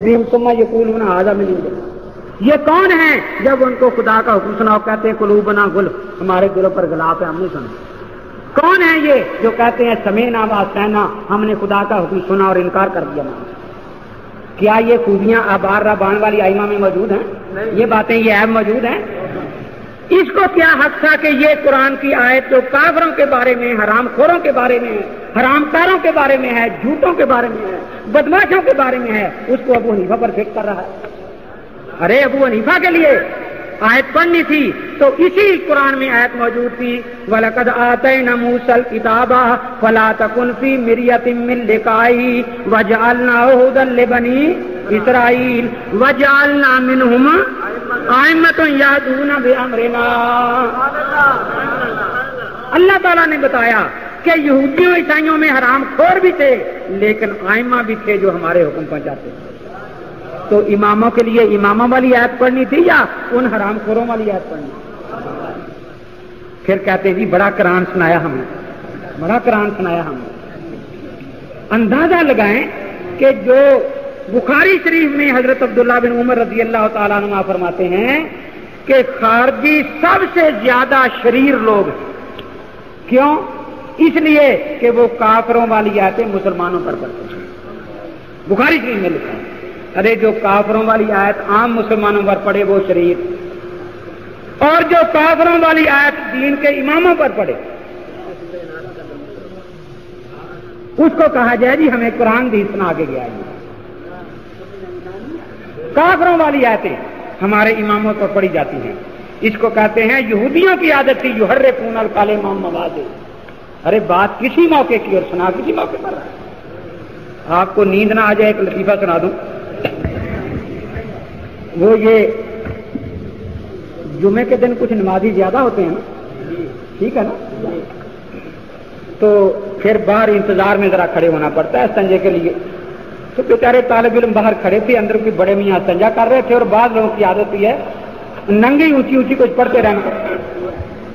یہ کون ہیں جب ان کو خدا کا حکم سناؤ کہتے ہیں قلوبنا غلف، ہمارے دلوں پر غلاف ہے، ہم نہیں سنا۔ کون ہیں یہ جو کہتے ہیں سمیعنا وأطعنا، ہم نے خدا کا حکم سنا اور انکار کر دیا؟ کیا یہ خوبیاں آبار ربان والی ائمہ میں موجود ہیں؟ یہ باتیں، یہ عیب موجود ہیں؟ اس کو کیا حق تھا کہ یہ قرآن کی آیت جو کافروں کے بارے میں، حرام خوروں کے بارے میں ہے، حرام کاروں کے بارے میں ہے، جھوٹوں کے بارے میں ہے، بدماشوں کے بارے میں ہے، اس کو ابو حنیفہ پر فٹ کر رہا ہے؟ ارے ابو حنیفہ کے لیے آیت پڑھنی تھی تو اسی قرآن میں آیت موجود تھی، وَلَقَدْ آتَيْنَا مُوسَى الْكِتَابَ فَلَا تَكُنْ فِي مِرْيَةٍ مِّن لِقَائِهِ وَجَعَلْنَاهُ هُدًى لِبَنِي إِسْرَائِيلَ وَجَعَلْنَا مِنْهُمْ أَئِمَّةً يَهْدُونَ بِأَمْرِنَا۔ اللہ تعالیٰ نے بتایا کہ یہودیوں عیسائیوں میں حرام خور بھی تھے لیکن ائمہ بھی تھے جو ہمارے حکم پہنچاتے تھے۔ تو اماموں کے لیے اماموں والی آیت پڑھنی تھی یا ان حرام خوروں والی آیت پڑھنی تھی؟ پھر کہتے ہیں جی بڑا قرآن سنایا ہم نے، بڑا قرآن سنایا ہم نے۔ اندازہ لگائیں کہ جو بخاری شریف میں حضرت عبداللہ بن عمر رضی اللہ تعالیٰ عنہ فرماتے ہیں کہ خارجی سب سے زیادہ شریر لوگ ہیں۔ کیوں؟ اس لیے کہ وہ کافروں والی آیتیں مسلمانوں پر پڑھتے ہیں۔ بخاری شریف میں لکھا ہے ارے جو کافروں والی آیت عام مسلمانوں پر پڑھے وہ شریر، اور جو کافروں والی آیت دین کے اماموں پر پڑھے اس کو کہا جائے جی ہمیں قرآن حدیث سنا آگے گیا ہے۔ کافروں والی آیتیں ہمارے اماموں پر پڑھی جاتی ہیں، اس کو کہتے ہیں یہودیوں کی عادت تھی یحرفون الکلم عن مواضعہ۔ ارے بات کسی موقع کی اور سنا کسی موقع پر رہا ہے۔ آپ کو نیند نہ آ جائے ایک لطیفہ سنا دوں۔ وہ یہ جمعے کے دن کچھ نمازی زیادہ ہوتے ہیں نا، ٹھیک ہے نا، تو پھر باہر انتظار میں ذرا کھڑے ہونا پڑتا ہے استنجے کے لیے۔ تو بیچارے طالب علم باہر کھڑے تھے، اندر کوئی بڑے میاں استنجا کر رہے تھے اور بعض لوگوں کی عادت یہ ہے ننگی اونچی اونچی کچھ پڑھتے رہنا،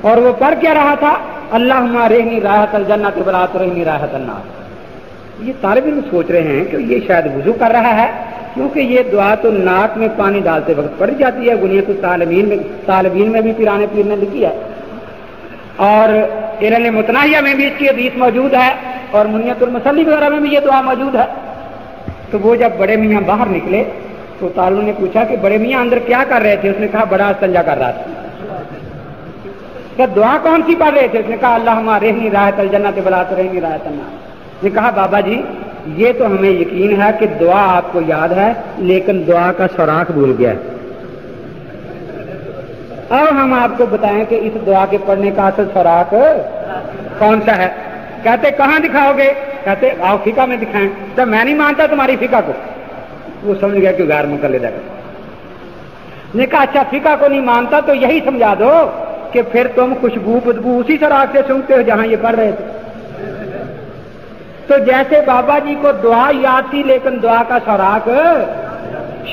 اور وہ پڑھ کیا رہا تھا اللہم ارنی راحت الجنۃ ولا ترنی راحت النار۔ یہ طالب علم سوچ رہے ہیں کہ یہ شاید وضو کر رہا ہے کیونکہ یہ دعا تو ناک میں پانی ڈالتے وقت پڑھی جاتی ہے، غنیۃ الطالبین میں بھی پیرانے پیر نے لکھی ہے، اور علل متناہیہ میں بھی اس کی حدیث موجود ہے، اور منیت المصلی وغیرہ میں بھی یہ دعا موجود ہے۔ تو وہ جب بڑے میاں باہر نکلے تو طالب نے پوچھا کہ بڑے میاں اندر کیا کر رہے تھے؟ اس نے کہا بڑا استنجا کر رہا تھا۔ کہ دعا کون سی پڑھ رہے تھے؟ اس نے کہا اللہم ارنی راحت الجنۃ ولا ترنی راحت النار۔ نے کہا بابا جی یہ تو ہمیں یقین ہے کہ دعا آپ کو یاد ہے لیکن دعا کا سوراخ بھول گیا ہے۔ اب ہم آپ کو بتائیں کہ اس دعا کے پڑھنے کا اصل سوراخ کون سا ہے؟ کہتے کہاں دکھاؤ گے؟ کہتے آؤ فقہ میں دکھائیں۔ تو میں نہیں مانتا تمہاری فقہ کو۔ وہ سمجھ گیا کہ غیر مقلد ہے۔ نے کہا اچھا فقہ کو نہیں مانتا تو یہی سمجھا دو کہ پھر تم خوشبو بدبو اسی سوراخ سے سنتے ہو جہاں یہ پڑھ رہے تھے۔ تو جیسے بابا جی کو دعا یاد تھی لیکن دعا کا سوراخ،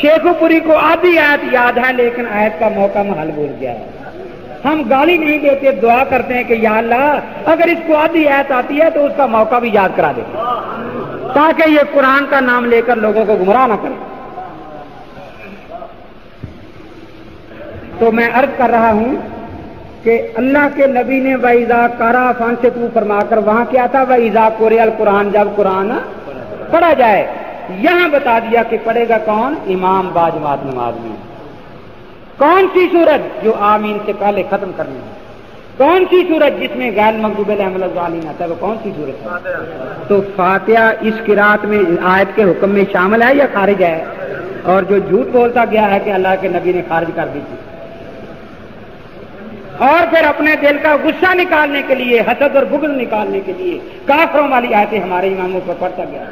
شیخ پوری کو آدھی آیت یاد ہے لیکن آیت کا موقع محل بھول گیا ہے۔ ہم گالی نہیں دیتے، دعا کرتے ہیں کہ یا اللہ اگر اس کو آدھی آیت آتی ہے تو اس کا موقع بھی یاد کرا دے تاکہ یہ قرآن کا نام لے کر لوگوں کو گمراہ نہ کرے۔ تو میں عرض کر رہا ہوں کہ اللہ کے نبی نے وَإِذَا قَرَأَ فَانصِتُوا فرما کر وہاں کیا تھا وَإِذَا قُرِئَ الْقُرْآنُ، جب قرآن پڑھا جائے۔ یہاں بتا دیا کہ پڑھے گا کون؟ امام باجماعت نماز میں۔ کون سی سورت؟ جو آمین سے پہلے ختم کرنی ہے۔ کون سی سورت؟ جس میں غیر المغضوب علیہم ولا الضالین آتا ہے، وہ کون سی سورت ہے؟ تو فاتحہ اس قرات میں آیت کے حکم میں شامل ہے یا خارج ہے؟ اور جو جھوٹ بولتا گیا ہے کہ اللہ کے نبی نے خارج کر دی تھی، اور پھر اپنے دل کا غصہ نکالنے کے لیے، حسد اور بغض نکالنے کے لیے کافروں والی آیتیں ہمارے اماموں پر پڑھتا گیا۔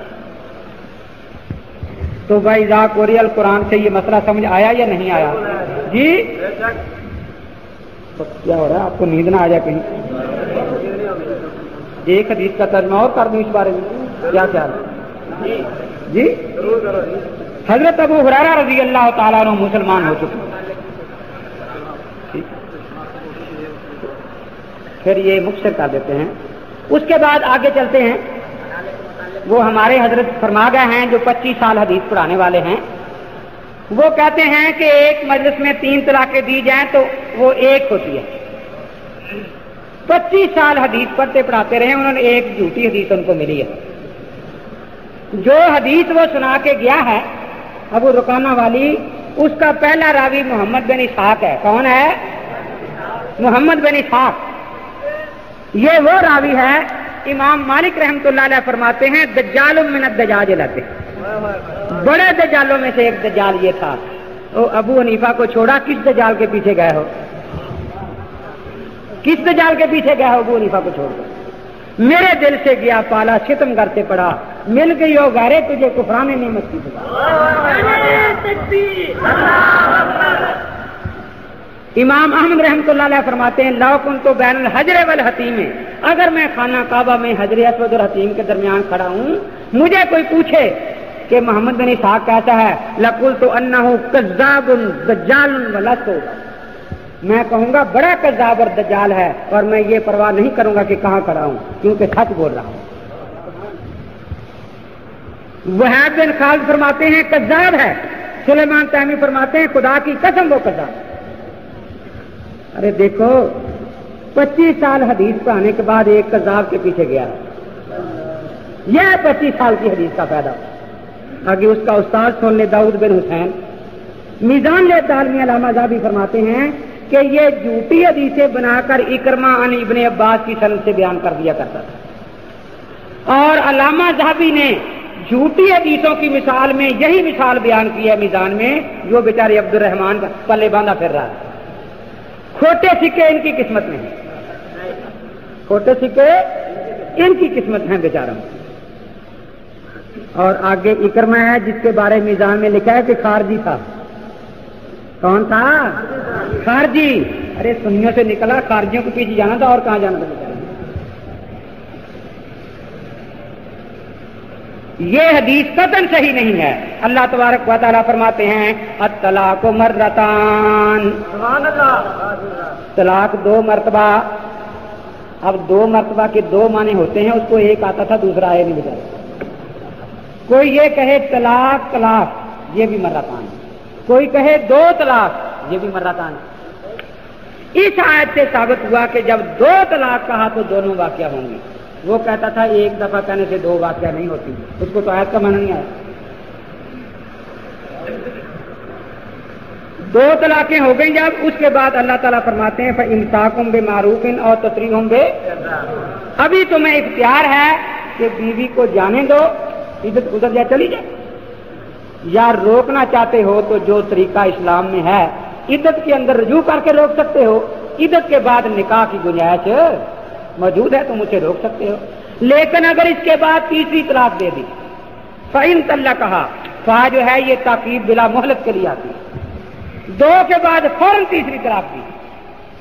تو وَإِذَا قُرِئَ الْقُرْآنُ سے یہ مسئلہ سمجھ آیا یا نہیں آیا؟ جی تو کیا ہو رہا ہے؟ آپ کو نیند نہ آ جائے کہیں؟ ایک حدیث کا ترجمہ اور کر دوں اس بارے میں، کیا خیال ہے؟ جی حضرت ابو ہریرہ رضی اللہ تعالیٰ عنہ مسلمان ہو چکے، پھر یہ مختصر کر دیتے ہیں۔ اس کے بعد آگے چلتے ہیں، وہ ہمارے حضرت فرما گئے ہیں جو 25 سال حدیث پڑھانے والے ہیں، وہ کہتے ہیں کہ ایک مجلس میں 3 طلاقیں دی جائیں تو وہ ایک ہوتی ہے. 25 سال حدیث پڑھتے پڑھاتے رہے, انہوں نے ایک جھوٹی حدیث ان کو ملی ہے. جو حدیث وہ سنا کے گیا ہے ابو رکانہ والی, اس کا پہلا راوی محمد بن اسحاق ہے. کون ہے؟ محمد بن اسحاق. یہ وہ راوی ہے, امام مالک رحمۃ اللہ علیہ فرماتے ہیں دجال من الدجاج لاتے, بڑے دجالوں میں سے ایک دجال یہ تھا. تو ابو حنیفہ کو چھوڑا, کس دجال کے پیچھے گئے ہو؟ کس دجال کے پیچھے گیا ہو ابو حنیفہ کو چھوڑ کر؟ میرے دل سے گیا پالا, ستم کرتے پڑا, مل گئی ہو غیرے تجھے کفران نعمت کی دعا. امام احمد رحمۃ اللہ علیہ فرماتے ہیں لو کنت بین الحجر والحتیم, اگر میں خانہ کعبہ میں حجر اسود اور حتیم کے درمیان کھڑا ہوں, مجھے کوئی پوچھے کہ محمد بن اسحاق کیسا ہے, لقلت انہ کذاب دجال ولست, میں کہوں گا بڑا کذاب اور دجال ہے, اور میں یہ پرواہ نہیں کروں گا کہ کہاں کھڑا ہوں, کیونکہ سچ بول رہا ہوں. وہاب بن خالد فرماتے ہیں کذاب ہے. سلیمان تیمی فرماتے ہیں خدا کی قسم وہ کذاب. ارے دیکھو 25 سال حدیث پڑھانے کے بعد ایک کذاب کے پیچھے گیا, یہ 25 سال کی حدیث کا فائدہ. آگے اس کا استاد سن لے, داؤد بن حسین. میزان الاعتدال میں علامہ ذہبی فرماتے ہیں کہ یہ جھوٹی حدیثیں بنا کر اکرمہ عن ابن عباس کی سند سے بیان کر دیا کرتا تھا. اور علامہ ذہبی نے جھوٹی حدیثوں کی مثال میں یہی مثال بیان کی ہے میزان میں, جو بیچارے عبد الرحمان کا پلے باندھا پھر رہا ہے. کھوٹے سکے ان کی قسمت میں ہیں, کھوٹے سکے ان کی قسمت ہیں بیچاروں. اور آگے اکرمہ ہے جس کے بارے میزان میں لکھا ہے کہ خارجی تھا. کون تھا؟ خارجی. ارے سنیوں سے نکلا, خارجیوں کے پیچھے جانا تھا, اور کہاں جانا تھا؟ یہ حدیث قطعاً صحیح نہیں ہے. اللہ تبارک و تعالیٰ فرماتے ہیں الطلاق مرتان, طلاق 2 مرتبہ. اب 2 مرتبہ کے 2 معنی ہوتے ہیں, اس کو ایک آتا تھا دوسرا آیا نہیں بتا. کوئی یہ کہے طلاق طلاق, یہ بھی مرتان. کوئی کہے 2 طلاق, یہ بھی مرتان. اس آیت سے ثابت ہوا کہ جب 2 طلاق کہا تو دونوں واقعہ ہوں گے. وہ کہتا تھا ایک دفعہ کہنے سے 2 واقعہ نہیں ہوتی, اس کو تو آیت کا معنی نہیں آیا. 2 طلاقیں ہو گئیں جب, اس کے بعد اللہ تعالیٰ فرماتے ہیں فَإِمْسَاكُمْ بِمَعْرُوفٍ اور تَسْرِيحٌ بِإِحْسَانٍ. ابھی تمہیں اختیار ہے کہ بیوی کو جانے دو, عدت گزر جائے چلی جائے, یا روکنا چاہتے ہو تو جو طریقہ اسلام میں ہے عدت کے اندر رجوع کر کے روک سکتے ہو. عدت کے بعد نکاح کی گنجائش موجود ہے, تم اسے روک سکتے ہو. لیکن اگر اس کے بعد تیسری طلاق دے دی, فَإِن طَلَّقَهَا, فا جو ہے یہ تاکید بلا مہلت کے لیے آتی ہے, 2 کے بعد فوراً تیسری طلاق دی,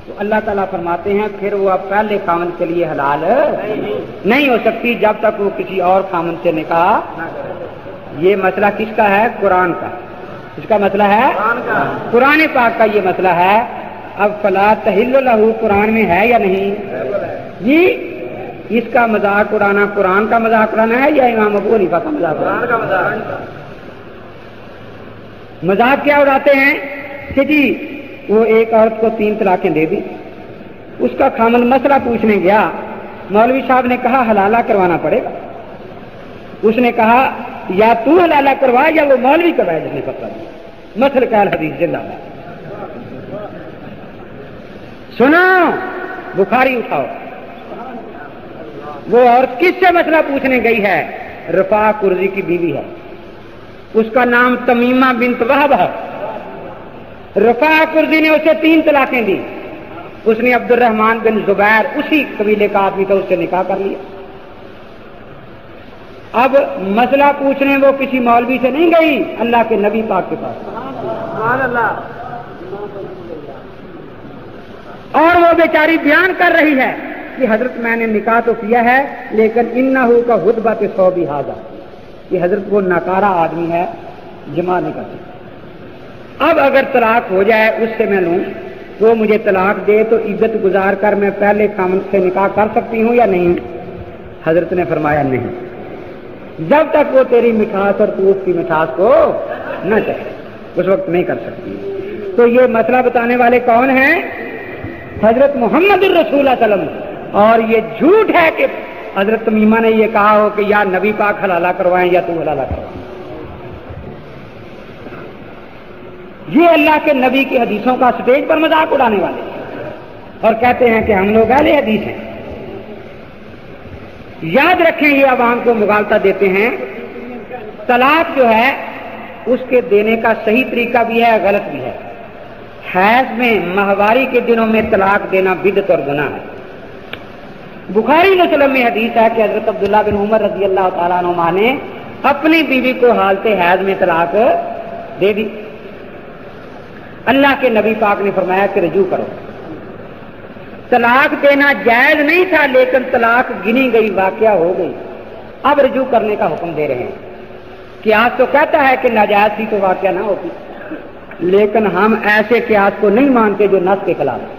تو اللہ تعالیٰ فرماتے ہیں پھر وہ اب پہلے خامن کے لیے حلال نہیں ہو سکتی جب تک وہ کسی اور خامن سے نکاح. یہ مسئلہ کس کا ہے؟ قرآن کا. اس کا مسئلہ ہے قرآن پاک کا, یہ مسئلہ ہے. اب فلا تحل لہ قرآن میں ہے یا نہیں جی؟ اس کا مذاق اڑانا قرآن کا مذاق اڑانا ہے یا امام ابو حنیفہ کا مذاق اڑانا؟ مذاق کیا اڑاتے ہیں کہ جی وہ ایک عورت کو 3 طلاقیں دے دی, اس کا خامن مسئلہ پوچھنے گیا, مولوی صاحب نے کہا حلالہ کروانا پڑے گا. اس نے کہا یا تو حلالہ کروا یا وہ مولوی کروائے جس نے فتویٰ دیا. مسل قال حدیث زندہ ہے. سنو, بخاری اٹھاؤ. وہ عورت کس سے مسئلہ پوچھنے گئی ہے؟ رفاع قرظی کی بیوی ہے, اس کا نام تمیمہ بنت وہب ہے. رفاع قرظی نے اسے 3 طلاقیں دی. اس نے عبد الرحمان بن زبیر, اسی قبیلے کا آدمی تھا, اس سے نکاح کر لیا. اب مسئلہ پوچھنے وہ کسی مولوی سے نہیں گئی, اللہ کے نبی پاک کے پاس. سبحان اللہ. اور وہ بیچاری بیان کر رہی ہے کہ حضرت میں نے نکاح تو کیا ہے لیکن انہو کا خطبۃ صوبی ھذا, یہ حضرت وہ ناکارہ آدمی ہے, جمع نہیں کرتی. اب اگر طلاق ہو جائے اس سے میں لوں, تو مجھے طلاق دے تو عدت گزار کر میں پہلے خامن سے نکاح کر سکتی ہوں یا نہیں؟ حضرت نے فرمایا نہیں, جب تک وہ تیری مٹھاس اور تو اس کی مٹھاس کو نہ چاہے. اس وقت نہیں کر سکتی. تو یہ مسئلہ بتانے والے کون ہیں؟ حضرت محمد الرسول صلی اللہ علیہ وسلم. اور یہ جھوٹ ہے کہ حضرت تمیمہ نے یہ کہا ہو کہ یا نبی پاک حلالہ کروائیں یا تو حلالہ کروائیں. یہ اللہ کے نبی کی حدیثوں کا سٹیج پر مذاق اڑانے والے اور کہتے ہیں کہ ہم لوگ اہل حدیث ہیں. یاد رکھیں یہ عوام کو مغالطہ دیتے ہیں. طلاق جو ہے اس کے دینے کا صحیح طریقہ بھی ہے، غلط بھی ہے. حیض میں ماہواری کے دنوں میں طلاق دینا بدعت اور گناہ ہے. بخاری مسلم میں حدیث ہے کہ حضرت عبداللہ بن عمر رضی اللہ تعالیٰ عنہما نے اپنی بیوی کو حالت حیض میں طلاق دے دی. اللہ کے نبی پاک نے فرمایا کہ رجوع کرو. طلاق دینا جائز نہیں تھا لیکن طلاق گنی گئی، واقعہ ہو گئی. اب رجوع کرنے کا حکم دے رہے ہیں. قیاس تو کہتا ہے کہ ناجائز تھی تو واقعہ نہ ہوتی، لیکن ہم ایسے قیاس کو نہیں مانتے جو نص کے خلاف ہے.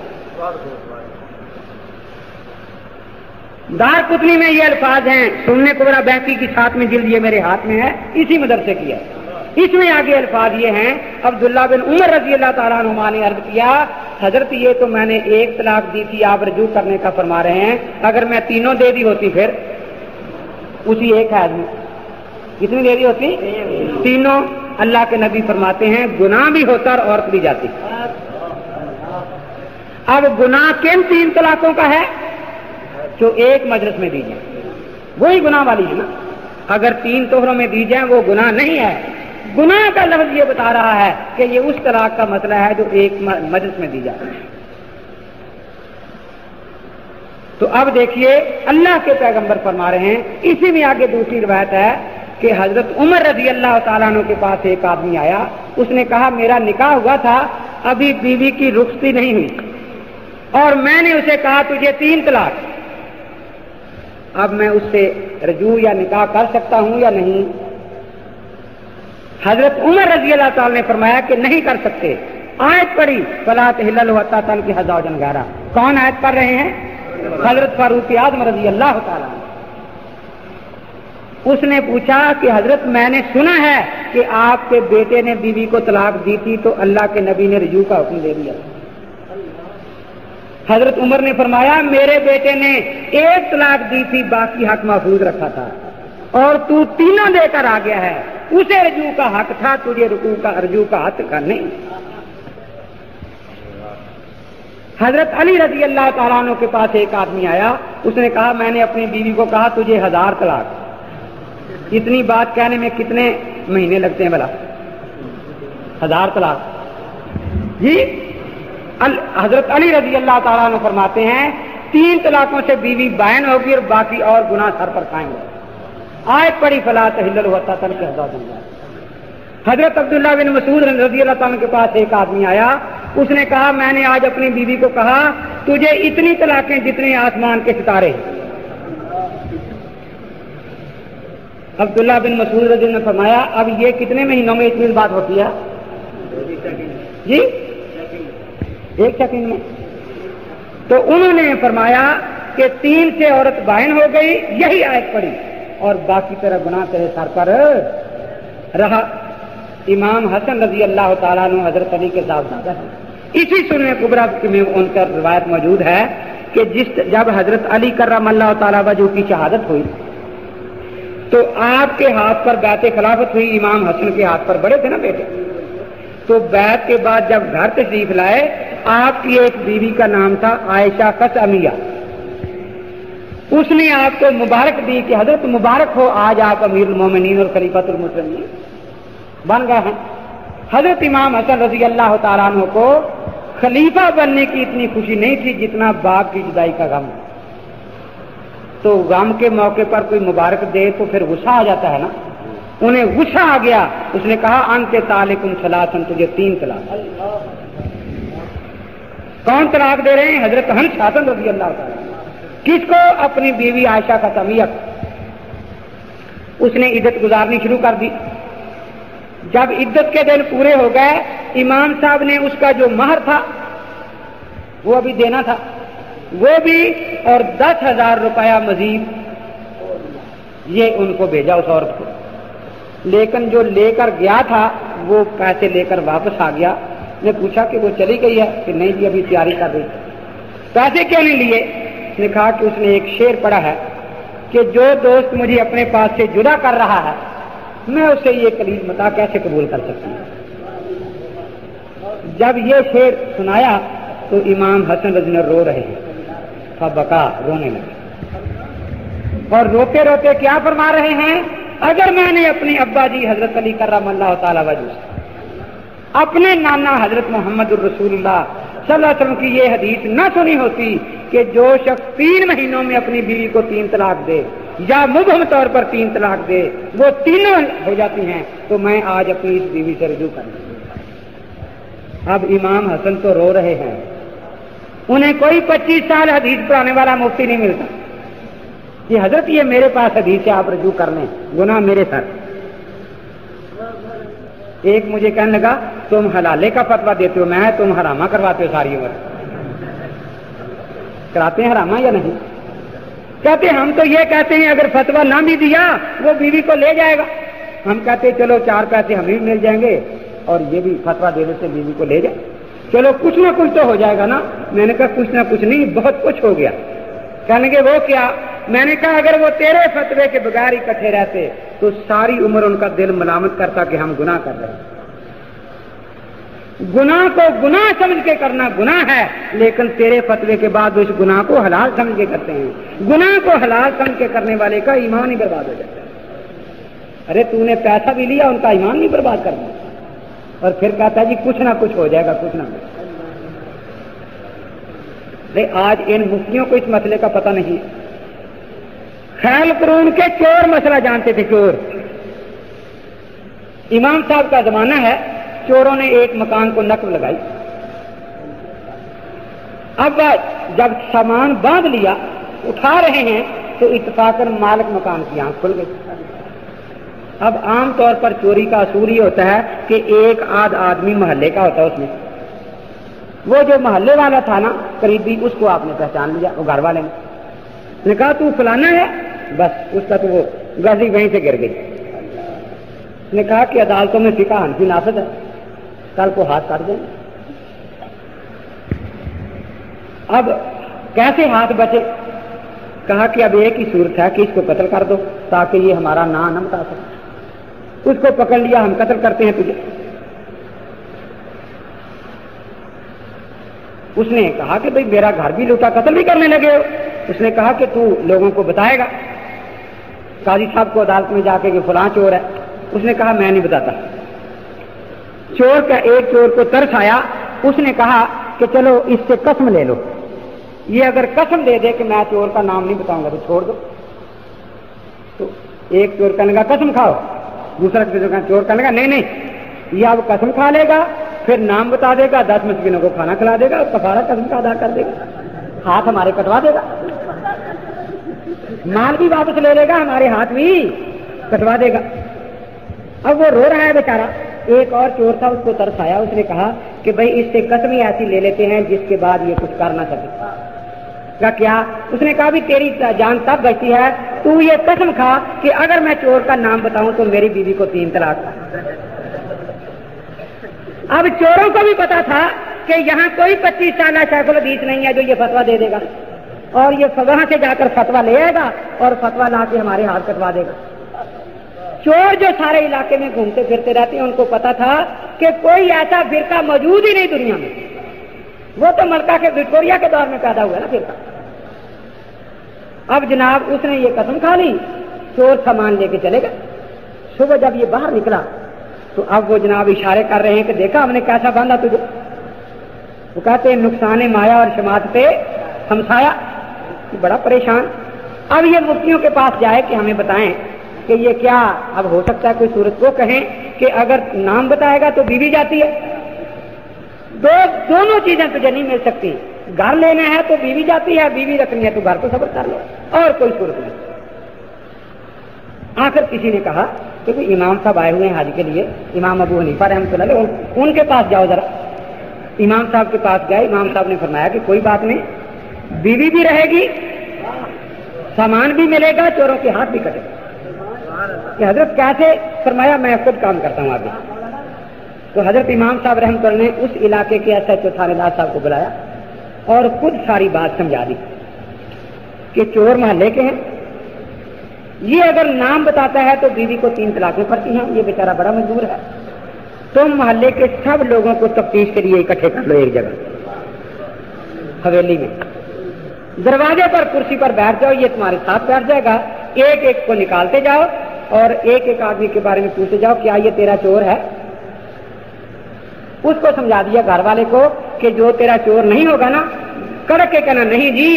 دارقطنی میں یہ الفاظ ہیں، سنن کبریٰ بہقی کی 7ویں جلد یہ میرے ہاتھ میں ہے، اسی مدرسے کی ہے. اس میں آگے الفاظ یہ ہیں، عبداللہ بن عمر رضی اللہ تعالیٰ عنہما نے عرض کیا حضرت یہ تو میں نے ایک طلاق دی تھی، آپ رجوع کرنے کا فرما رہے ہیں، اگر میں تینوں دے دی ہوتی پھر اسی ایک حیض میں کتنی دے دی ہوتی؟ تینوں. اللہ کے نبی فرماتے ہیں گناہ بھی ہوتا اور عورت بھی جاتی. اب گناہ کن 3 طلاقوں کا ہے؟ جو ایک مجلس میں دی جائیں وہی گناہ والی ہے نا. اگر 3 توہروں میں دی جائیں وہ گناہ نہیں ہے. گناہ کا لفظ یہ بتا رہا ہے کہ یہ اس طلاق کا مسئلہ ہے جو ایک مجلس میں دی جاتی ہے. تو اب دیکھیے اللہ کے پیغمبر فرما رہے ہیں. اسی میں آگے دوسری روایت ہے کہ حضرت عمر رضی اللہ تعالیٰ عنہ کے پاس ایک آدمی آیا. اس نے کہا میرا نکاح ہوا تھا، ابھی بیوی کی رخصتی نہیں ہوئی، اور میں نے اسے کہا تجھے 3 طلاق، اب میں اس سے رجوع یا نکاح کر سکتا ہوں یا نہیں؟ حضرت عمر رضی اللہ تعالیٰ نے فرمایا کہ نہیں کر سکتے. آیت پڑھی فلا تحل له حتى تنكح زوجا غيره. کون آیت پڑھ رہے ہیں؟ حضرت فاروق اعظم رضی اللہ تعالیٰ. اس نے پوچھا کہ حضرت میں نے سنا ہے کہ آپ کے بیٹے نے بیوی کو طلاق دی تھی تو اللہ کے نبی نے رجوع کا حکم دے دیا. حضرت عمر نے فرمایا میرے بیٹے نے 1 طلاق دی تھی، باقی حق محفوظ رکھا تھا، اور تو 3 دے کر آ گیا ہے. اسے رجوع کا حق تھا، تجھے رجوع کا حق کا نہیں. حضرت علی رضی اللہ تعالیٰ عنہ کے پاس ایک آدمی آیا. اس نے کہا میں نے اپنی بیوی کو کہا تجھے 1000 طلاق. اتنی بات کہنے میں کتنے مہینے لگتے ہیں بھلا؟ 1000 طلاق. جی حضرت علی رضی اللہ تعالیٰ عنہ فرماتے ہیں 3 طلاقوں سے بیوی بائن ہوگی اور باقی اور گناہ سر پر کھائیں گے. آیت پڑھی فلا تحل له حتى تنكح زوجا غيره. حضرت عبداللہ بن مسعود رضی اللہ تعالیٰ کے پاس ایک آدمی آیا. اس نے کہا میں نے آج اپنی بیوی کو کہا تجھے اتنی طلاقیں جتنے آسمان کے ستارے ہیں. عبداللہ بن مسعود رضی اللہ نے فرمایا اب یہ کتنے مہینوں میں اتنی بات ہوتی ہے؟ جی 1 سیکنڈ میں. تو انہوں نے فرمایا کہ 3 سے عورت بائن ہو گئی، یہی آیت پڑی اور باقی طرح گناہ تیرے سر پر رہا. امام حسن رضی اللہ تعالیٰ عنہ حضرت علی کے صاحبزادہ ہیں. اسی سنن کبریٰ میں ان کا روایت موجود ہے کہ جب حضرت علی کرم اللہ تعالیٰ وجہ کی شہادت ہوئی تو آپ کے ہاتھ پر بیعت خلافت ہوئی. امام حسن کے ہاتھ پر بڑے تھے نا بیٹے. تو بیعت کے بعد جب گھر تشریف لائے آپ کی ایک بیوی کا نام تھا عائشہ قصمیہ. اس نے آپ کو مبارک دی کہ حضرت مبارک ہو، آج آپ امیر المومنین اور خلیفۃ المسلمین بن گئے ہیں. حضرت امام حسن رضی اللہ تعالیٰ عنہ کو خلیفہ بننے کی اتنی خوشی نہیں تھی جتنا باپ کی جدائی کا غم. تو غم کے موقع پر کوئی مبارک دے تو پھر غصہ آ جاتا ہے نا. انہیں غصہ آ گیا. اس نے کہا انت طالقن ثلاثن، تجھے 3 طلاق. کون طلاق دے رہے ہیں؟ حضرت حنس حسن رضی اللہ تعالیٰ. کس کو؟ اپنی بیوی عائشہ قصمیہ. اس نے عدت گزارنی شروع کر دی. جب عدت کے دن پورے ہو گئے امام صاحب نے اس کا جو مہر تھا وہ ابھی دینا تھا وہ بھی، اور 10,000 روپیہ مزید یہ ان کو بھیجا اس عورت کو. لیکن جو لے کر گیا تھا وہ پیسے لیکر واپس آ گیا. نے پوچھا کہ وہ چلی گئی ہے کہ نہیں جی ابھی تیاری کر رہی. پیسے کیوں نہیں لیے؟ اس نے کہا کہ اس نے ایک شعر پڑھا ہے کہ جو دوست مجھے اپنے پاس سے جدا کر رہا ہے میں اسے یہ قلیل متاع کیسے قبول کر سکتی ہوں. جب یہ شعر سنایا تو امام حسن رضی اللہ رو رہے ہیں. فبکا، رونے لگے اور روتے روتے کیا فرما رہے ہیں؟ اگر میں نے اپنے ابا جی حضرت علی کرم اللہ تعالی وجہ سے اپنے نانا حضرت محمد الرسول اللہ صلی اللہ علیہ وسلم کی یہ حدیث نہ سنی ہوتی کہ جو شخص 3 مہینوں میں اپنی بیوی کو 3 طلاق دے یا مبہم طور پر 3 طلاق دے وہ تینوں ہو جاتی ہیں، تو میں آج اپنی اس بیوی سے رجوع کروں. اب امام حسن تو رو رہے ہیں. انہیں کوئی 25 سال حدیث پڑھانے والا مفتی نہیں ملتا کہ حضرت یہ میرے پاس حدیث ہے آپ رجوع کر لیں، گناہ میرے سر. ایک مجھے کہنے لگا تم حلالے کا فتویٰ دیتے ہو، میں تم حرامہ کرواتے ہو ساری عمر. کراتے ہیں حرامہ یا نہیں؟ کہتے ہم تو یہ کہتے ہیں اگر فتویٰ نہ بھی دیا وہ بیوی کو لے جائے گا. ہم کہتے چلو 4 پیسے ہمیں بھی مل جائیں گے اور یہ بھی فتویٰ دینے سے بیوی کو لے جائے. چلو کچھ نہ کچھ تو ہو جائے گا نا. میں نے کہا کچھ نہ کچھ نہیں، بہت کچھ ہو گیا. کہنے کے وہ کیا؟ میں نے کہا اگر وہ تیرے فتوے کے بغیر اکٹھے رہتے تو ساری عمر ان کا دل ملامت کرتا کہ ہم گناہ کر رہے ہیں. گناہ کو گناہ سمجھ کے کرنا گناہ ہے، لیکن تیرے فتوے کے بعد وہ اس گناہ کو حلال سمجھ کے کرتے ہیں. گناہ کو حلال سمجھ کے کرنے والے کا ایمان ہی برباد ہو جاتا ہے. ارے تو نے پیسہ بھی لیا، ان کا ایمان نہیں برباد کرنا. اور پھر کہتا ہے جی کچھ نہ کچھ ہو جائے گا، کچھ نہ کچھ. آج ان مفتیوں کو اس مسئلے کا پتہ نہیں. خیال قرون کے چور مسئلہ جانتے تھے. چور، امام صاحب کا زمانہ ہے، چوروں نے ایک مکان کو نقب لگائی. اب جب سامان باندھ لیا اٹھا رہے ہیں تو اتفاقاً مالک مکان کی آنکھ کھل گئی. اب عام طور پر چوری کا اصول یہ ہوتا ہے کہ ایک آدھ آدمی محلے کا ہوتا ہے. اس میں وہ جو محلے والا تھا نا قریبی، اس کو آپ نے پہچان لیا، وہ گھر والے نے کہا تو فلانا ہے، بس اس کا تو وہ گردی وہیں سے گر گئی. نے کہا کہ عدالتوں میں فقہ حنفی نافذ ہے، کل کو ہاتھ کاٹ دیں. اب کیسے ہاتھ بچے؟ کہا کہ اب ایک ہی صورت ہے کہ اس کو قتل کر دو تاکہ یہ ہمارا نام نہ بتا سکے. اس کو پکڑ لیا، ہم قتل کرتے ہیں تجھے. اس نے کہا کہ بھئی میرا گھر بھی لوٹا، قتل بھی کرنے لگے ہو. اس نے کہا کہ تو لوگوں کو بتائے گا. قاضی صاحب کو عدالت میں جا کے کہ فلاں چور ہے. اس نے کہا میں نہیں بتاتا. چور کا ایک چور کو ترس آیا، اس نے کہا کہ چلو اس سے قسم لے لو، یہ اگر قسم دے دے کہ میں چور کا نام نہیں بتاؤں گا تو چھوڑ دو. تو ایک چور کہنے لگا قسم کھاؤ، دوسرا چور کہنے لگا نہیں یہ اب قسم کھا لے گا، پھر نام بتا دے گا، 10 مسکینوں کو کھانا کھلا دے گا اور کفارہ قسم کا ادا کر دے گا، ہاتھ ہمارے کٹوا دے گا، مال بھی واپس لے لے گا، ہمارے ہاتھ بھی کٹوا دے گا. اب وہ رو رہا ہے بیچارہ. ایک اور چور تھا، اس کو ترس آیا، اس نے کہا کہ بھائی اس سے قسم ہی ایسی لے لیتے ہیں جس کے بعد یہ کچھ کر نہ سکے. کیا؟ اس نے کہا بھی تیری جان تب بچتی ہے، تو یہ قسم کھا کہ اگر میں چور کا نام بتاؤں تو میری بیوی کو 3 طلاق. اب چوروں کو بھی پتا تھا کہ یہاں کوئی 25 سالہ شیخ الحدیث نہیں ہے جو یہ فتویٰ دے دے گا، اور یہ وہاں سے جا کر فتویٰ لے آئے گا اور فتویٰ لا کے ہمارے ہاتھ کٹوا دے گا. چور جو سارے علاقے میں گھومتے پھرتے رہتے ہیں ان کو پتا تھا کہ کوئی ایسا فرقہ موجود ہی نہیں دنیا میں. وہ تو ملکہ کے وکٹوریا کے دور میں پیدا ہوا نا فرقہ. اب جناب اس نے یہ قسم کھا لی، چور سامان لے کے چلے گا. صبح جب یہ باہر نکلا تو اب وہ جناب اشارے کر رہے ہیں کہ دیکھا ہم نے کیسا باندھا تجھے. وہ کہتے ہیں نقصان مایا اور شماعت پہ ہمسایا. بڑا پریشان. اب یہ مفتیوں کے پاس جائے کہ ہمیں بتائیں کہ یہ کیا اب ہو سکتا ہے کوئی صورت کو کہیں کہ اگر نام بتائے گا تو بیوی جاتی ہے. دونوں چیزیں تجھے نہیں مل سکتی، گھر لینا ہے تو بیوی جاتی ہے، بیوی رکھنی ہے تو گھر کو صبر کر لو، اور کوئی صورت نہیں. آخر کسی نے کہا کہ امام صاحب آئے ہوئے ہیں حج کے لیے، امام ابو حنیفہ رحمۃ اللہ علیہ، ان کے پاس جاؤ ذرا. امام صاحب کے پاس گئے. امام صاحب نے فرمایا کہ کوئی بات نہیں، بیوی بھی رہے گی، سامان بھی ملے گا، چوروں کے ہاتھ بھی کٹے گا. کہ حضرت کیسے؟ فرمایا میں خود کام کرتا ہوں. آگے تو حضرت امام صاحب رحمۃ اللہ نے اس علاقے کے SHO تھانے دار صاحب کو بلایا اور خود ساری بات سمجھا دی کہ چور محلے کے ہیں، یہ اگر نام بتاتا ہے تو بیوی کو 3 طلاقیں پڑتی ہیں، یہ بیچارہ بڑا مجبور ہے، تم محلے کے سب لوگوں کو تفتیش کے لیے اکٹھے کر لو ایک جگہ حویلی میں، دروازے پر کرسی پر بیٹھ جاؤ، یہ تمہارے ساتھ بیٹھ جائے گا، ایک ایک کو نکالتے جاؤ اور ایک ایک آدمی کے بارے میں پوچھتے جاؤ کیا یہ تیرا چور ہے۔ اس کو سمجھا دیا گھر والے کو کہ جو تیرا چور نہیں ہوگا نا کڑک کے کہنا نہیں جی،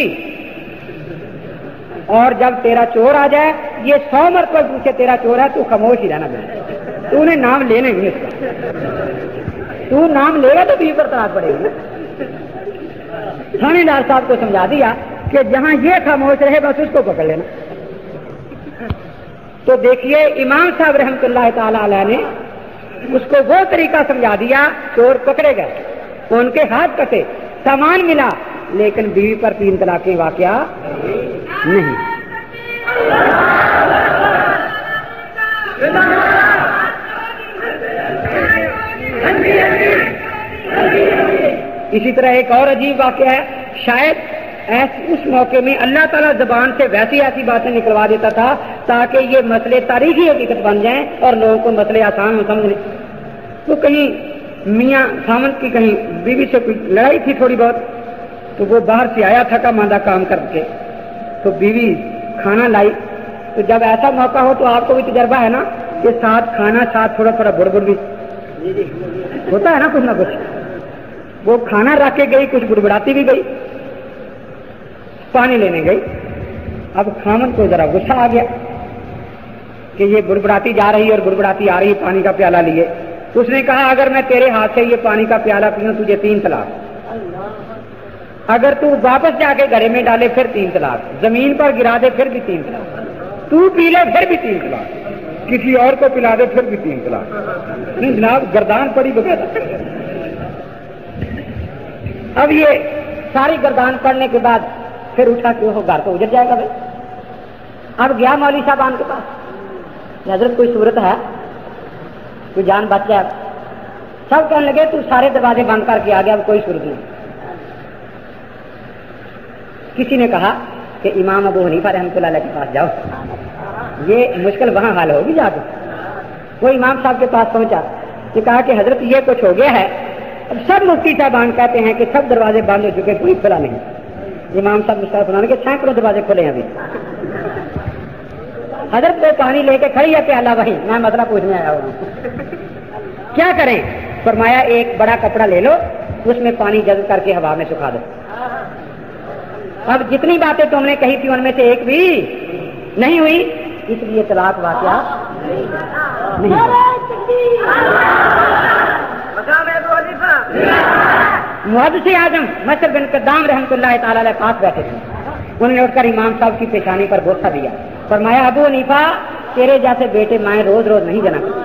اور جب تیرا چور آ جائے یہ 100 مرتبہ پوچھے تیرا چور ہے تو خاموش ہی رہنا چاہیے، تو نے نام لینا ہی اس کا، تو نام لے گا تو بیوی پر طلاق پڑے گی۔ تھانے دار صاحب کو سمجھا دیا کہ جہاں یہ خاموش رہے بس اس کو پکڑ لینا۔ تو دیکھیے امام صاحب رحمۃ اللہ تعالی علیہ نے اس کو وہ طریقہ سمجھا دیا، چور پکڑے گئے، ان کے ہاتھ کٹے، سامان ملا، لیکن بیوی پر 3 طلاقیں واقعہ نہیں۔ اسی طرح ایک اور عجیب واقعہ ہے، شاید اس موقع میں اللہ تعالیٰ زبان سے ویسی ایسی باتیں نکلوا دیتا تھا تاکہ یہ مسئلے تاریخی حقیقت بن جائیں اور لوگوں کو مسئلے آسان ہو سمجھنے۔ تو کہیں میاں خامند کی کہیں بیوی سے کوئی لڑائی تھی تھوڑی بہت، تو وہ باہر سے آیا تھکا ماندہ کام کر کے، تو بیوی کھانا لائی، تو جب ایسا موقع ہو تو آپ کو بھی تجربہ ہے نا کہ ساتھ کھانا ساتھ تھوڑا تھوڑا بڑبڑ بھی ہوتا ہے نا، کچھ نہ کچھ۔ وہ کھانا رکھ کے گئی، کچھ بڑبڑاتی بھی گئی، پانی لینے گئی۔ اب خامن کو ذرا غصہ آ گیا کہ یہ بڑبڑاتی جا رہی اور بڑبڑاتی آ رہی، پانی کا پیالہ لیے۔ تو اس نے کہا اگر میں تیرے ہاتھ سے یہ پانی کا پیالہ پیوں تجھے 3 طلاق، اگر تو واپس جا کے گھڑے میں ڈالے پھر 3 طلاق، زمین پر گرا دے پھر بھی 3 طلاق، تو پی لے پھر بھی 3 طلاق، کسی اور کو پلا دے پھر بھی 3 طلاق۔ نہیں جناب، گردان پڑی بغیر۔ اب یہ ساری گردان پڑنے کے بعد پھر اٹھا کہ وہ گھر تو اجڑ جائے گا بھائی۔ اب گیا مولوی صاحب کے پاس، حضرت کوئی صورت ہے، کوئی جان بچ جائے؟ سب کہنے لگے تو سارے دروازے بند کر کے آ گیا، اب کوئی صورت نہیں۔ کسی نے کہا کہ امام ابو حنیفہ رحمۃ اللہ علیہ کے پاس جاؤ، یہ مشکل وہاں حل ہوگی جا کے۔ وہ امام صاحب کے پاس پہنچا کہ کہا کہ حضرت یہ کچھ ہو گیا ہے، اب سب مفتی صاحبان کہتے ہیں کہ سب دروازے بند ہو چکے، کوئی کھلا نہیں۔ امام صاحب مشکل سنانے کے 600 دروازے کھلے ہیں ابھی۔ حضرت کو پانی لے کے کھڑی ہے پیالہ وہیں، میں مسئلہ پوچھنے آیا ہوں، کیا کریں؟ فرمایا ایک بڑا کپڑا لے لو، اس میں پانی جذب کر کے ہوا میں سکھا دو۔ اب جتنی باتیں تم نے کہی تھی ان میں سے ایک بھی نہیں ہوئی، اس لیے طلاق واقعہ نہیں۔ محدث اعظم مصر بن قدام رحمۃ اللہ تعالی علیہ پاس بیٹھے تھے، انہوں نے اٹھ کر امام صاحب کی پیشانی پر بوسہ دیا، فرمایا ابو حنیفہ تیرے جیسے بیٹے مائیں روز روز نہیں جنا کرتی،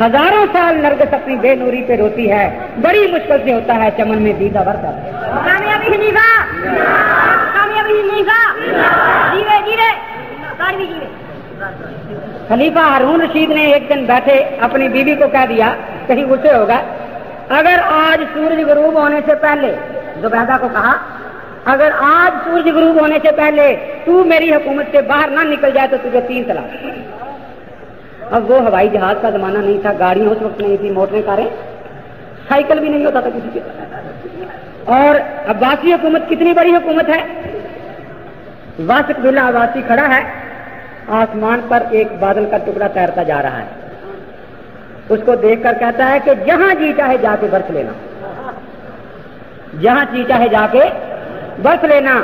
ہزاروں سال نرگس اپنی بے نوری پہ روتی ہے، بڑی مشکل سے ہوتا ہے چمن میں دیدہ برتا۔ خلیفہ ہارون رشید نے ایک دن بیٹھے اپنی بیوی کو کہہ دیا، کہیں غصے ہوگا، اگر آج سورج غروب ہونے سے پہلے، زبیدہ کو کہا اگر آج سورج غروب ہونے سے پہلے تو میری حکومت سے باہر نہ نکل جائے تو تجھے 3 طلاق۔ اب وہ ہوائی جہاز کا زمانہ نہیں تھا، گاڑیاں اس وقت نہیں تھی، موٹریں کاریں، سائیکل بھی نہیں ہوتا تھا کسی کے پاس۔ اور عباسی حکومت کتنی بڑی حکومت ہے، واسق بلا عباسی کھڑا ہے، آسمان پر ایک بادل کا ٹکڑا تیرتا جا رہا ہے، اس کو دیکھ کر کہتا ہے کہ جہاں جی چاہے جا کے برس لینا، جہاں جی چاہے جا کے برس لینا،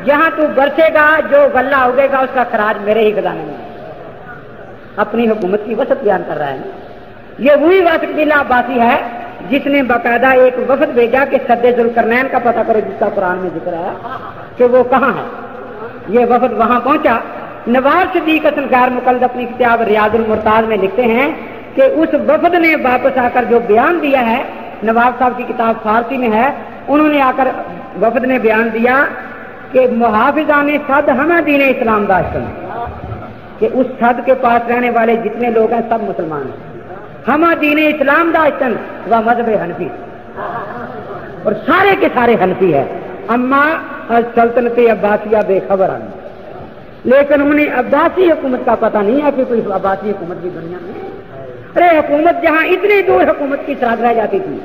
جہاں تو برسے گا جو غلہ اگے گا اس کا خراج میرے ہی خزانے میں۔ اپنی حکومت کی وسعت بیان کر رہا ہے۔ یہ وہی واسق بلا عباسی ہے جس نے باقاعدہ ایک وفد بھیجا کہ سد ذوالقرنین کا پتہ کرو، جس کا قرآن میں ذکر ہے کہ وہ کہاں ہے۔ یہ وفد وہاں پہنچا۔ نواب صدیق حسن خیر مقلد اپنی کتاب ریاض المرتاض میں لکھتے ہیں کہ اس وفد نے واپس آ کر جو بیان دیا ہے، نواب صاحب کی کتاب فارسی میں ہے، انہوں نے آ کر وفد نے بیان دیا کہ محافظان صد ہمہ دین اسلام داشتن، کہ اس صد کے پاس رہنے والے جتنے لوگ ہیں سب مسلمان ہیں، ہما دین اسلام داشتن و مذہب حنفی، اور سارے کے سارے حنفی ہے، اما سلطنت عباسیہ بے خبر ہیں، لیکن انہیں عباسی حکومت کا پتہ نہیں ہے کہ کوئی عباسی حکومت بھی دنیا میں ہے۔ ارے حکومت جہاں اتنی دور حکومت کی سرحد رہ جاتی تھی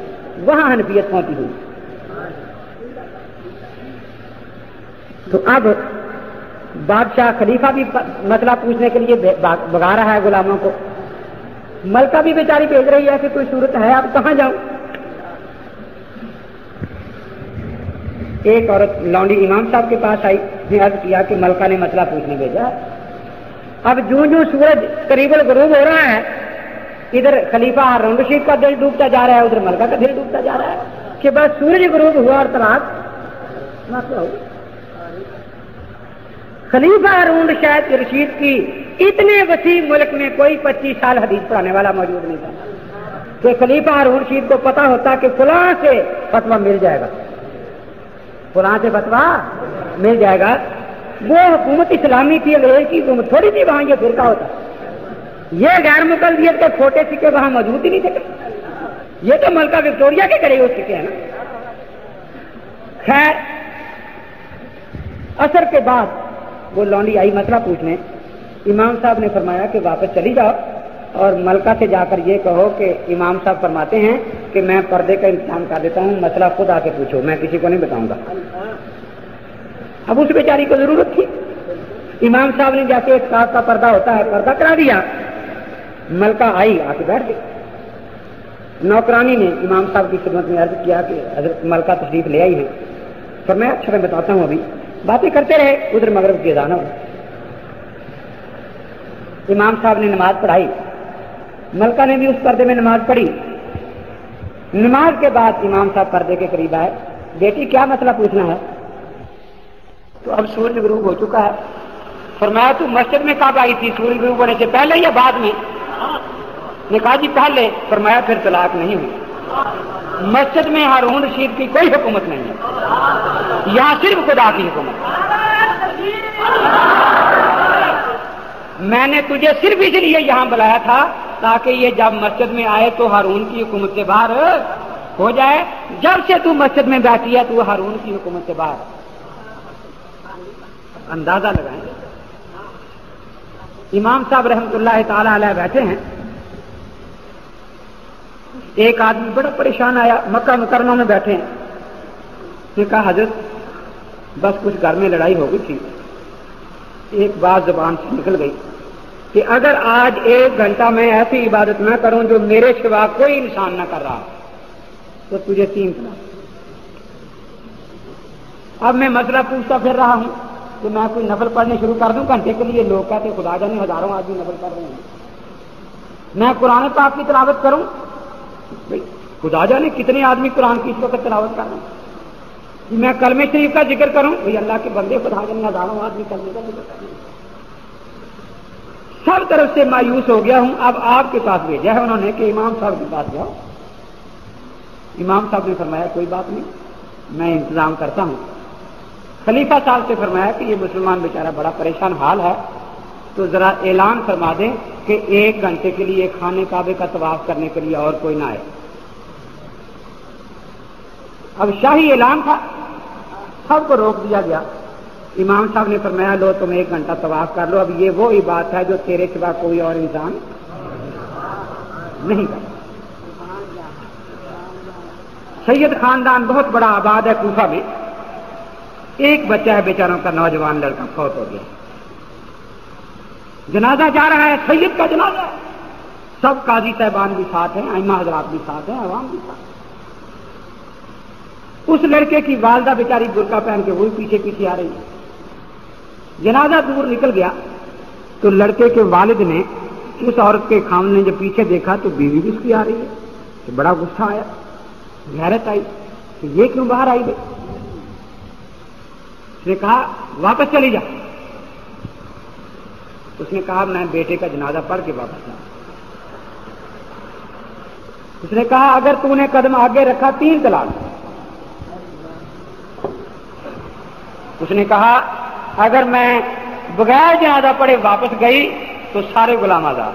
وہاں حنفیت پہنچی ہوئی۔ تو اب بادشاہ خلیفہ بھی مسئلہ پوچھنے کے لیے بھگا رہا ہے غلاموں کو، ملکہ بھی بیچاری بھیج رہی ہے کہ کوئی صورت ہے اب کہاں جاؤں۔ ایک عورت لونڈی امام صاحب کے پاس آئی، نے عرض کیا کہ ملکہ نے مسئلہ پوچھنے بھیجا۔ اب جوں جوں سورج قریب الغروب ہو رہا ہے، ادھر خلیفہ ہارون رشید کا دل ڈوبتا جا رہا ہے، ادھر ملکہ کا دل ڈوبتا جا رہا ہے کہ بس سورج غروب ہوا اور طلاق مسئلہ ہو۔ خلیفہ ہارون رشید کی اتنے وسیع ملک میں کوئی 25 سال حدیث پڑھانے والا موجود نہیں تھا کہ خلیفہ ہارون رشید کو پتا ہوتا کہ فلاں سے فتویٰ مل جائے گا، فلاں سے فتویٰ مل جائے گا۔ وہ حکومت اسلامی تھی، انگریز کی حکومت تھوڑی تھی، وہاں یہ فرقہ ہوتا۔ یہ غیر مقلدیت کے کھوٹے سکے وہاں موجود ہی نہیں تھے، یہ تو ملکہ وکٹوریہ کے کرے ہوئے سکے ہیں نا۔ خیر عصر کے بعد وہ لونڈی آئی مسئلہ پوچھنے، امام صاحب نے فرمایا کہ واپس چلی جاؤ اور ملکہ سے جا کر یہ کہو کہ امام صاحب فرماتے ہیں کہ میں پردے کا انتظام کر دیتا ہوں، مسئلہ خود آ کے پوچھو، میں کسی کو نہیں بتاؤں گا۔ اب اس بیچاری کو ضرورت تھی، امام صاحب نے جیسے ایک ساتھ کا پردہ ہوتا ہے پردہ کرا دیا، ملکہ آئی آ کے بیٹھ گئی۔ نوکرانی نے امام صاحب کی خدمت میں عرض کیا کہ حضرت ملکہ تشریف لے آئی ہیں، فرمایا اچھا میں بتاتا ہوں، ابھی باتیں کرتے رہے، ادھر مغرب کی اذان ہو۔ امام صاحب نے نماز پڑھائی، ملکہ نے بھی اس پردے میں نماز پڑھی۔ نماز کے بعد امام صاحب پردے کے قریب آئے، بیٹی کیا مسئلہ پوچھنا ہے؟ تو اب سورج غروب ہو چکا ہے، فرمایا تو مسجد میں کب آئی تھی، سورج غروب ہونے سے پہلے یا بعد میں؟ نے کہا جی پہلے۔ فرمایا پھر طلاق نہیں ہوئی، مسجد میں ہارون رشید کی کوئی حکومت نہیں ہے، یہاں صرف خدا کی حکومت۔ میں نے تجھے صرف اس لیے یہاں بلایا تھا تاکہ یہ جب مسجد میں آئے تو ہارون کی حکومت سے باہر ہو جائے، جب سے تو مسجد میں بیٹھی ہے تو ہارون کی حکومت سے باہر۔ اندازہ لگائیں، امام صاحب رحمۃ اللہ تعالی علیہ بیٹھے ہیں، ایک آدمی بڑا پریشان آیا، مکہ مکرمہ میں بیٹھے ہیں، نے کہا حضرت بس کچھ گھر میں لڑائی ہو گئی تھی، ایک بات زبان سے نکل گئی کہ اگر آج 1 گھنٹہ میں ایسی عبادت نہ کروں جو میرے سوا کوئی انسان نہ کر رہا تو تجھے 3 طلاق۔ اب میں مسئلہ پوچھتا پھر رہا ہوں کہ میں کوئی نفل پڑھنے شروع کر دوں گھنٹے کے لیے، لوگ کہتے خدا جانے ہزاروں آدمی نفل پڑھ رہے ہیں، میں قرآن پاک کی تلاوت کروں، خدا جانے کتنے آدمی قرآن کی اس وقت تلاوت کر رہے ہیں، میں کلمہ شریف کا ذکر کروں، اللہ کے بندے خدا جانے ہزاروں آدمی کلمے کا ذکر کر رہے ہیں۔ سب طرف سے مایوس ہو گیا ہوں، اب آپ کے پاس بھیجا ہے انہوں نے کہ امام صاحب کے پاس جاؤ۔ امام صاحب نے فرمایا کوئی بات نہیں، میں انتظام کرتا ہوں۔ خلیفہ صاحب سے فرمایا کہ یہ مسلمان بیچارہ بڑا پریشان حال ہے، تو ذرا اعلان فرما دیں کہ 1 گھنٹے کے لیے خانے کعبے کا طواف کرنے کے لیے اور کوئی نہ آئے۔ اب شاہی اعلان تھا، سب کو روک دیا گیا۔ امام صاحب نے فرمایا لو تم 1 گھنٹہ طواف کر لو، اب یہ وہی بات ہے جو تیرے سوا کوئی اور انسان نہیں کرتا۔ سید خاندان بہت بڑا آباد ہے کوفہ میں، ایک بچہ ہے بیچاروں کا، نوجوان لڑکا فوت ہو گیا، جنازہ جا رہا ہے، سید کا جنازہ، سب قاضی صاحبان بھی ساتھ ہیں، ائمہ حضرات بھی ساتھ ہیں، عوام بھی ساتھ ہیں۔ اس لڑکے کی والدہ بیچاری برقع پہن کے وہی پیچھے پیچھے آ رہی ہے۔ جنازہ دور نکل گیا تو لڑکے کے والد نے اس عورت کے خاوند نے جب پیچھے دیکھا تو بیوی بھی اس کی آ رہی ہے، تو بڑا غصہ آیا، غیرت آئی کہ یہ کیوں باہر آئی گئی۔ اس نے کہا واپس چلی جا۔ اس نے کہا میں بیٹے کا جنازہ پڑھ کے واپس جاؤں۔ اس نے کہا اگر تو نے قدم آگے رکھا 3 طلاق۔ اس نے کہا اگر میں بغیر جنازہ پڑھے واپس گئی تو سارے غلام آزاد۔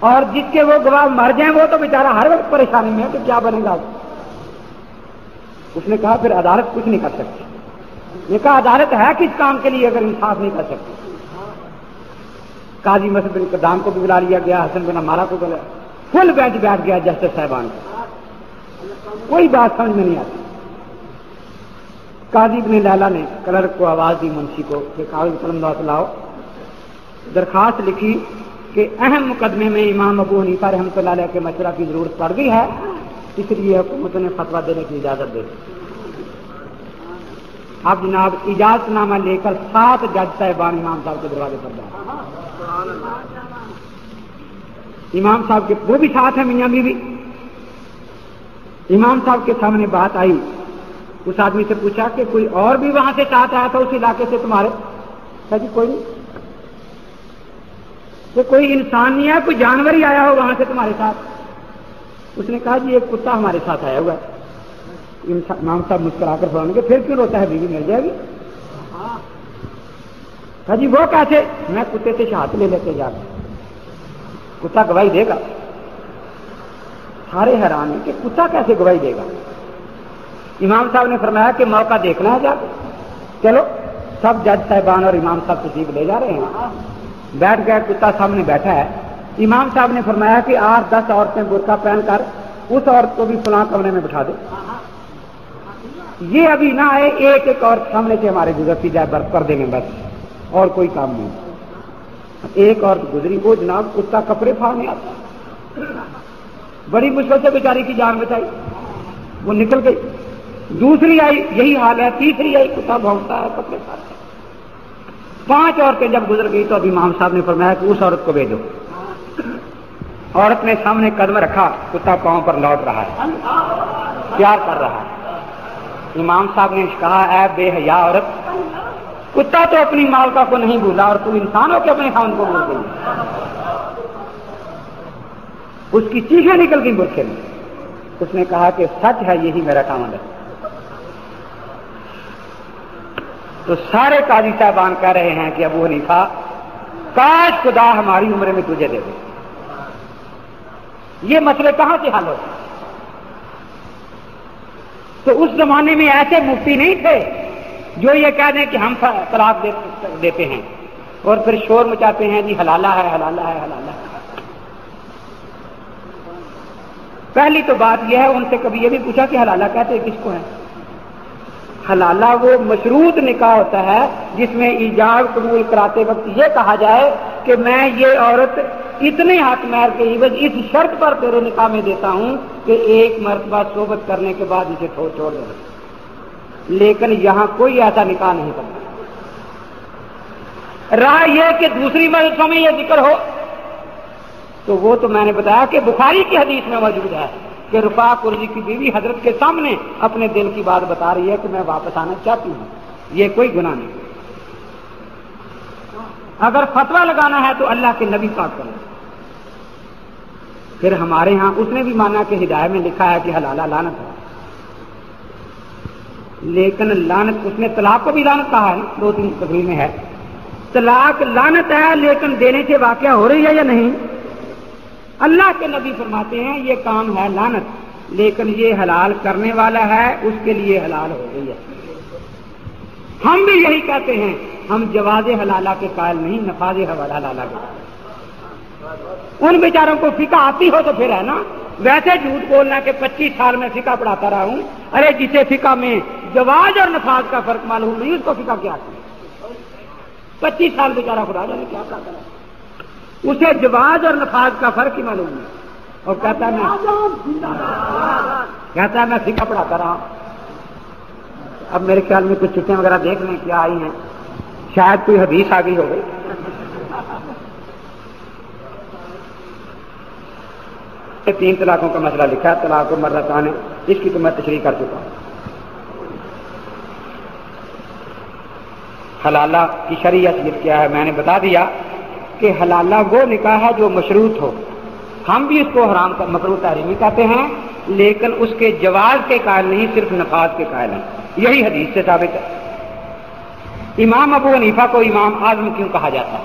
اور جس کے وہ گواہ مر جائیں وہ تو بیچارہ ہر وقت پریشانی میں ہے کہ کیا بنے گا. اس نے کہا پھر عدالت کچھ نہیں کر سکتی. یہ کہا عدالت ہے کس کام کے لیے اگر انصاف نہیں کر سکتی. قاضی مسعود بن قدام کو بھی بلا لیا گیا, حسن بن عمارہ کو بلا, فل بینچ بیٹھ گیا جسٹس صاحبان کو, کوئی بات سمجھ میں نہیں آتی. قاضی ابن لیلا نے کلرک کو آواز دی, منشی کو, کہ کاغذ قلم لاؤ. درخواست لکھی کہ اہم مقدمے میں امام ابو حنیفہ رحمۃ اللہ علیہ کے مشورہ کی ضرورت پڑ گئی ہے, اس لیے حکومت نے فتویٰ دینے کی اجازت دے دی. اب جناب اجازت نامہ لے کر 7 جج صاحبان امام صاحب کے دروازے پر جائیں. امام صاحب کے وہ بھی ساتھ ہیں, میاں بیوی. امام صاحب کے سامنے بات آئی. اس آدمی سے پوچھا کہ کوئی اور بھی وہاں سے ساتھ آیا تھا اس علاقے سے تمہارے؟ کہا جی کوئی نہیں. کہ کوئی انسان نہیں ہے, کوئی جانور ہی آیا ہو وہاں سے تمہارے ساتھ؟ اس نے کہا جی ایک کتا ہمارے ساتھ آیا ہوا ہے. امام صاحب مسکرا کر فرمانے کہ پھر کیوں روتا ہے, بیوی مل جائے گی. کہا جی وہ کیسے؟ میں کتے سے شہادت لے لیتے جا رہا, کتا گواہی دے گا. سارے حیران ہیں کہ کتا کیسے گواہی دے گا. امام صاحب نے فرمایا کہ موقع دیکھنا ہے جا کے. چلو سب جج صاحبان اور امام صاحب تشریف لے جا رہے ہیں. بیٹھ گیا, کتا سامنے بیٹھا ہے. امام صاحب نے فرمایا کہ 8-10 عورتیں برقع پہن کر اس عورت کو بھی فلاں کمرے میں بٹھا دے. یہ ابھی نہ آئے, ایک ایک عورت سامنے سے ہمارے گزرتی جائے پردے میں, بس اور کوئی کام نہیں. ایک عورت گزری, وہ جناب کتا کپڑے پھاڑنے آتا, بڑی مشکل سے بیچاری کی جان بچائی, وہ نکل گئی. دوسری آئی, یہی حال ہے. تیسری آئی, کتا بھونکتا ہے, کپڑے پھاڑتا ہے. 5 عورتیں جب گزر گئی تو ابھی امام صاحب نے فرمایا کہ اس عورت کو بھیجو. عورت نے سامنے قدم رکھا, کتا پاؤں پر لوٹ رہا ہے, پیار کر رہا ہے. امام صاحب نے کہا اے بے حیا عورت, کتا تو اپنی مالکہ کو نہیں بھولا اور تو انسان ہو کہ اپنے خاوند کو بھول گئی. اس کی چیخیں نکل گئی برقعے میں. اس نے کہا کہ سچ ہے, یہی میرا خاوند ہے. تو سارے قاضی صاحبان کہہ رہے ہیں کہ ابو حنیفہ کاش خدا ہماری عمر میں تجھے دے دے. یہ مسئلے کہاں سے حل ہوتے؟ تو اس زمانے میں ایسے مفتی نہیں تھے جو یہ کہہ دیں کہ ہم طلاق دیتے ہیں اور پھر شور مچاتے ہیں جی حلالہ ہے, حلالہ ہے, حلالہ ہے. پہلی تو بات یہ ہے, ان سے کبھی یہ بھی پوچھا کہ حلالہ کہتے کس کو ہے؟ حلالہ وہ مشروط نکاح ہوتا ہے جس میں ایجاب قبول کراتے وقت یہ کہا جائے کہ میں یہ عورت اتنے حق مہر کے عوض اس شرط پر تیرے نکاح میں دیتا ہوں کہ ایک مرتبہ صحبت کرنے کے بعد اسے چھوڑ دے. لیکن یہاں کوئی ایسا نکاح نہیں کرتا. رہا یہ کہ دوسری مجلسوں میں یہ ذکر ہو تو وہ تو میں نے بتایا کہ بخاری کی حدیث میں موجود ہے کہ رفاع قرظی کی بیوی حضرت کے سامنے اپنے دل کی بات بتا رہی ہے کہ میں واپس آنا چاہتی ہوں. یہ کوئی گناہ نہیں. اگر فتویٰ لگانا ہے تو اللہ کے نبی پاک کریں. پھر ہمارے ہاں اس نے بھی مانا کہ ہدایت میں لکھا ہے کہ حلالہ لعنت ہے, لیکن لعنت اس نے طلاق کو بھی لعنت کہا ہے, 2-3 تقریر میں ہے. طلاق لعنت ہے لیکن دینے سے واقعہ ہو رہی ہے یا نہیں؟ اللہ کے نبی فرماتے ہیں یہ کام ہے لعنت, لیکن یہ حلال کرنے والا ہے اس کے لیے حلال ہو گئی ہے. ہم بھی یہی کہتے ہیں, ہم جواز حلالہ کے قائل نہیں, نفاذ حلالہ کے. ان بیچاروں کو فقہ آتی ہو تو پھر ہے نا. ویسے جھوٹ بولنا کہ 25 سال میں فقہ پڑھاتا رہا ہوں, ارے جسے فقہ میں جواز اور نفاذ کا فرق معلوم نہیں اس کو فقہ کیا آتی ہے؟ 25 سال بیچارہ خدا جانے کیا پڑھاتا رہا, اسے جواز اور نفاذ کا فرق ہی معلوم نہیں, اور کہتا ہے میں فقہ پڑھاتا رہا. اب میرے خیال میں کچھ چھٹیاں وغیرہ دیکھنے کیا آئی ہیں, شاید کوئی حدیث آ گئی ہو گئی. یہ 3 طلاقوں کا مسئلہ لکھا ہے, طلاق و مرتان ہے, اس کی تو میں تشریح کر چکا ہوں. حلالہ کی شرعیت کیا ہے میں نے بتا دیا کہ حلالہ وہ نکاح ہے جو مشروط ہو. ہم بھی اس کو حرام کا مکروہ تحریمی کہتے ہیں, لیکن اس کے جواز کے قائل نہیں, صرف نفاذ کے قائل ہیں. یہی حدیث سے ثابت ہے. امام ابو حنیفہ کو امام اعظم کیوں کہا جاتا ہے؟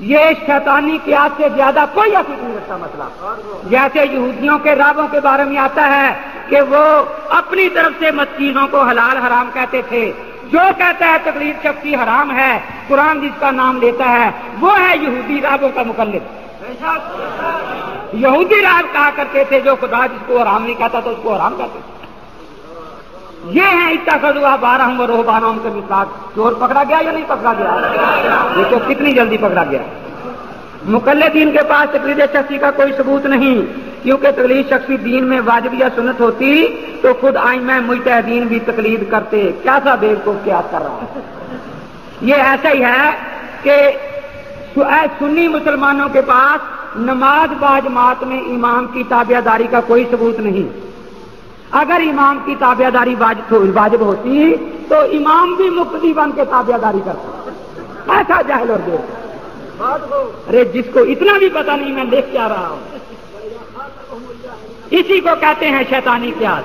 یہ شیطانی قیاس سے زیادہ کوئی اصل نہیں رکھتا مسئلہ. جیسے یہودیوں کے رابوں کے بارے میں آتا ہے کہ وہ اپنی طرف سے چیزوں کو حلال حرام کہتے تھے. جو کہتا ہے تقلید شخصی حرام ہے، قرآن جس کا نام لیتا ہے وہ ہے یہودی رابوں کا مقلد. یہودی راب کہا کرتے تھے جو خدا جس کو حرام نہیں کہتا تو اس کو حرام کہتے تھے. یہ ہیں اتخذوا احبارهم ورهبانهم کے مثال. چور پکڑا گیا یا نہیں پکڑا گیا؟ دیکھو کتنی جلدی پکڑا گیا. مقلدین کے پاس تقلید شخصی کا کوئی ثبوت نہیں، کیونکہ تقلید شخصی دین میں واجب یا سنت ہوتی تو خود ائمہ مجتہدین بھی تقلید کرتے. کیا سا بیوقوف قیاس کر رہا ہے. یہ ایسا ہی ہے کہ سنی مسلمانوں کے پاس نماز باجماعت میں امام کی تابع داری کا کوئی ثبوت نہیں. اگر امام کی تابع داری واجب ہوتی تو امام بھی مقتدی بن کے تابع داری کرتا. ایسا جاہل اور بے. ارے جس کو اتنا بھی پتہ نہیں میں دیکھ کے آ رہا ہوں، اسی کو کہتے ہیں شیطانی قیاس.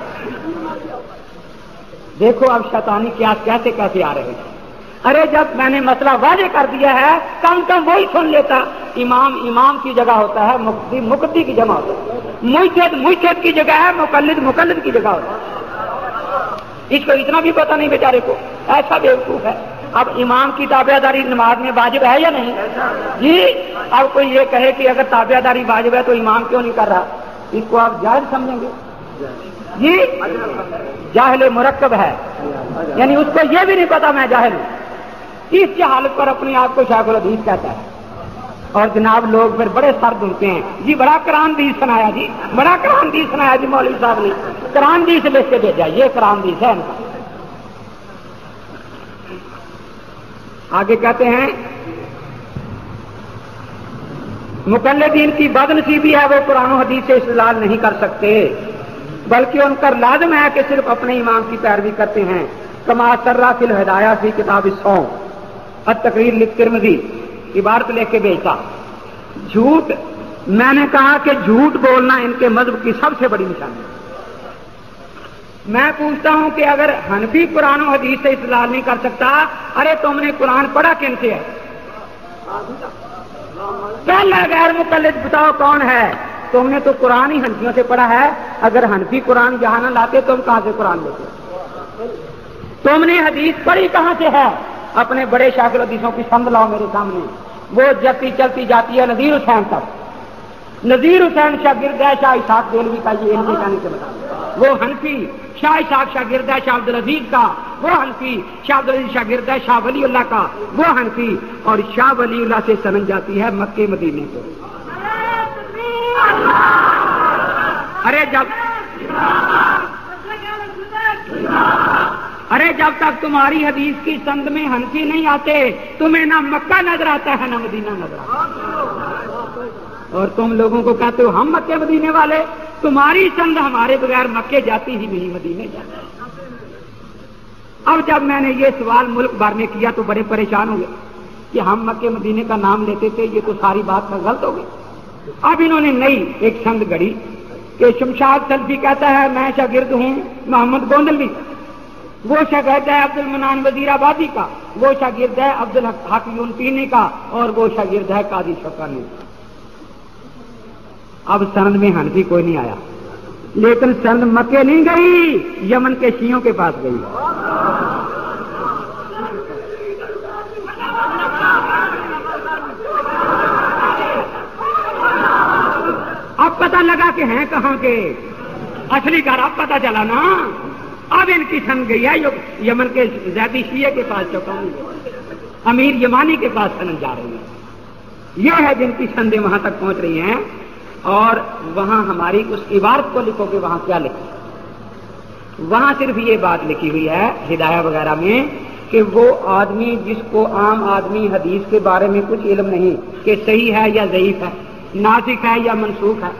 دیکھو اب شیطانی قیاس کیسے کیسے آ رہے ہیں. ارے جب میں نے مسئلہ واضح کر دیا ہے کم کم وہی سن لیتا. امام کی جگہ ہوتا ہے مقتدی، مقتدی کی جگہ ہوتا ہے مجتہد کی جگہ ہے مقلد کی جگہ ہوتا ہے. اس کو اتنا بھی پتہ نہیں بیچارے کو. ایسا بیوقوف ہے. اب امام کی تابع داری نماز میں واجب ہے یا نہیں جی؟ اب کوئی یہ کہے کہ اگر تابع داری واجب ہے تو امام کیوں نہیں کر رہا، اس کو آپ جاہل سمجھیں گے جی؟ جاہل مرکب ہے، یعنی اس کو یہ بھی نہیں پتا میں جاہل ہوں. اس جہالت پر اپنے آپ کو شیخ الحدیث کہتا ہے. اور جناب لوگ پھر بڑے سر دھلتے ہیں جی. بڑا قرآن حدیث سنایا جی، بڑا قرآن حدیث سنایا جی مولوی صاحب نے. قرآن حدیث لکھ کے بھیجا، یہ قرآن حدیث ہے ان کا. آگے کہتے ہیں مقلدین کی بد نصیبی ہے، وہ قرآن و حدیث سے استدلال نہیں کر سکتے، بلکہ ان پر لازم ہے کہ صرف اپنے امام کی پیروی کرتے ہیں. کما سرہ فی الہدایہ فی کتاب الصوم التقریر للترمذی. عبارت لے کے بھیجا. جھوٹ، میں نے کہا کہ جھوٹ بولنا ان کے مذہب کی سب سے بڑی نشانی ہے. میں پوچھتا ہوں کہ اگر حنفی قرآن و حدیث سے استدلال نہیں کر سکتا، ارے تم نے قرآن پڑھا کن سے ہے؟ پہلا غیر مقلد بتاؤ کون ہے؟ تم نے تو قرآن ہی حنفیوں سے پڑھا ہے. اگر حنفی قرآن یہاں نہ لاتے تم کہاں سے قرآن لیتے؟ تم نے حدیث پڑھی کہاں سے ہے؟ اپنے بڑے شیخ الحدیثوں کی سند لاؤ میرے سامنے. وہ جلتی چلتی جاتی ہے نذیر حسین تک. نذیر حسین شاگرد ہے شاہ اسحاق دہلوی کا، یہ ان کے کہنے سے بتا. وہ حنفی. شاہ اسحاق شاگرد ہے شاہ عبدالعزیز کا، وہ حنفی. شاہ عبدالعزیز شاگرد ہے شاہ ولی اللہ کا، وہ حنفی. اور شاہ ولی اللہ سے سند جاتی ہے مکے مدینے کو. ارے جب تک تمہاری حدیث کی سند میں حنفی نہیں آتے تمہیں نہ مکہ نظر آتا ہے نہ مدینہ نظر آتا ہے. اور تم لوگوں کو کہتے ہو ہم مکے مدینے والے. تمہاری سند ہمارے بغیر مکے جاتی ہی نہیں، مدینے جاتی. اب جب میں نے یہ سوال ملک بھر میں کیا تو بڑے پریشان ہو گئے کہ ہم مکے مدینے کا نام لیتے تھے، یہ تو ساری بات کا غلط ہو گئی. اب انہوں نے نئی ایک سند گڑی کہ شمشاد سلفی کہتا ہے میں شاگرد ہوں محمد گوندلوی، وہ شاگرد ہے عبد المنان وزیر آبادی کا، وہ شاگرد ہے عبد الحق یونٹینی کا، اور وہ شاگرد ہے قاضی شوکانی کا. اب سند میں حنفی کوئی نہیں آیا، لیکن سند مکے نہیں گئی، یمن کے شیعوں کے پاس گئی. اب پتہ لگا کہ ہیں کہاں کے اصلی گھر. اب پتہ چلا نا. اب ان کی سند گئی ہے یمن کے زیدی شیعہ کے پاس، چوکانی امیر یمانی کے پاس سند جا رہی ہے. یہ ہے جن کی سندیں وہاں تک پہنچ رہی ہیں. اور وہاں ہماری اس عبارت کو لکھو کہ وہاں کیا لکھا. وہاں صرف یہ بات لکھی ہوئی ہے ہدایہ وغیرہ میں کہ وہ آدمی جس کو عام آدمی حدیث کے بارے میں کچھ علم نہیں کہ صحیح ہے یا ضعیف ہے، ناسخ ہے یا منسوخ ہے،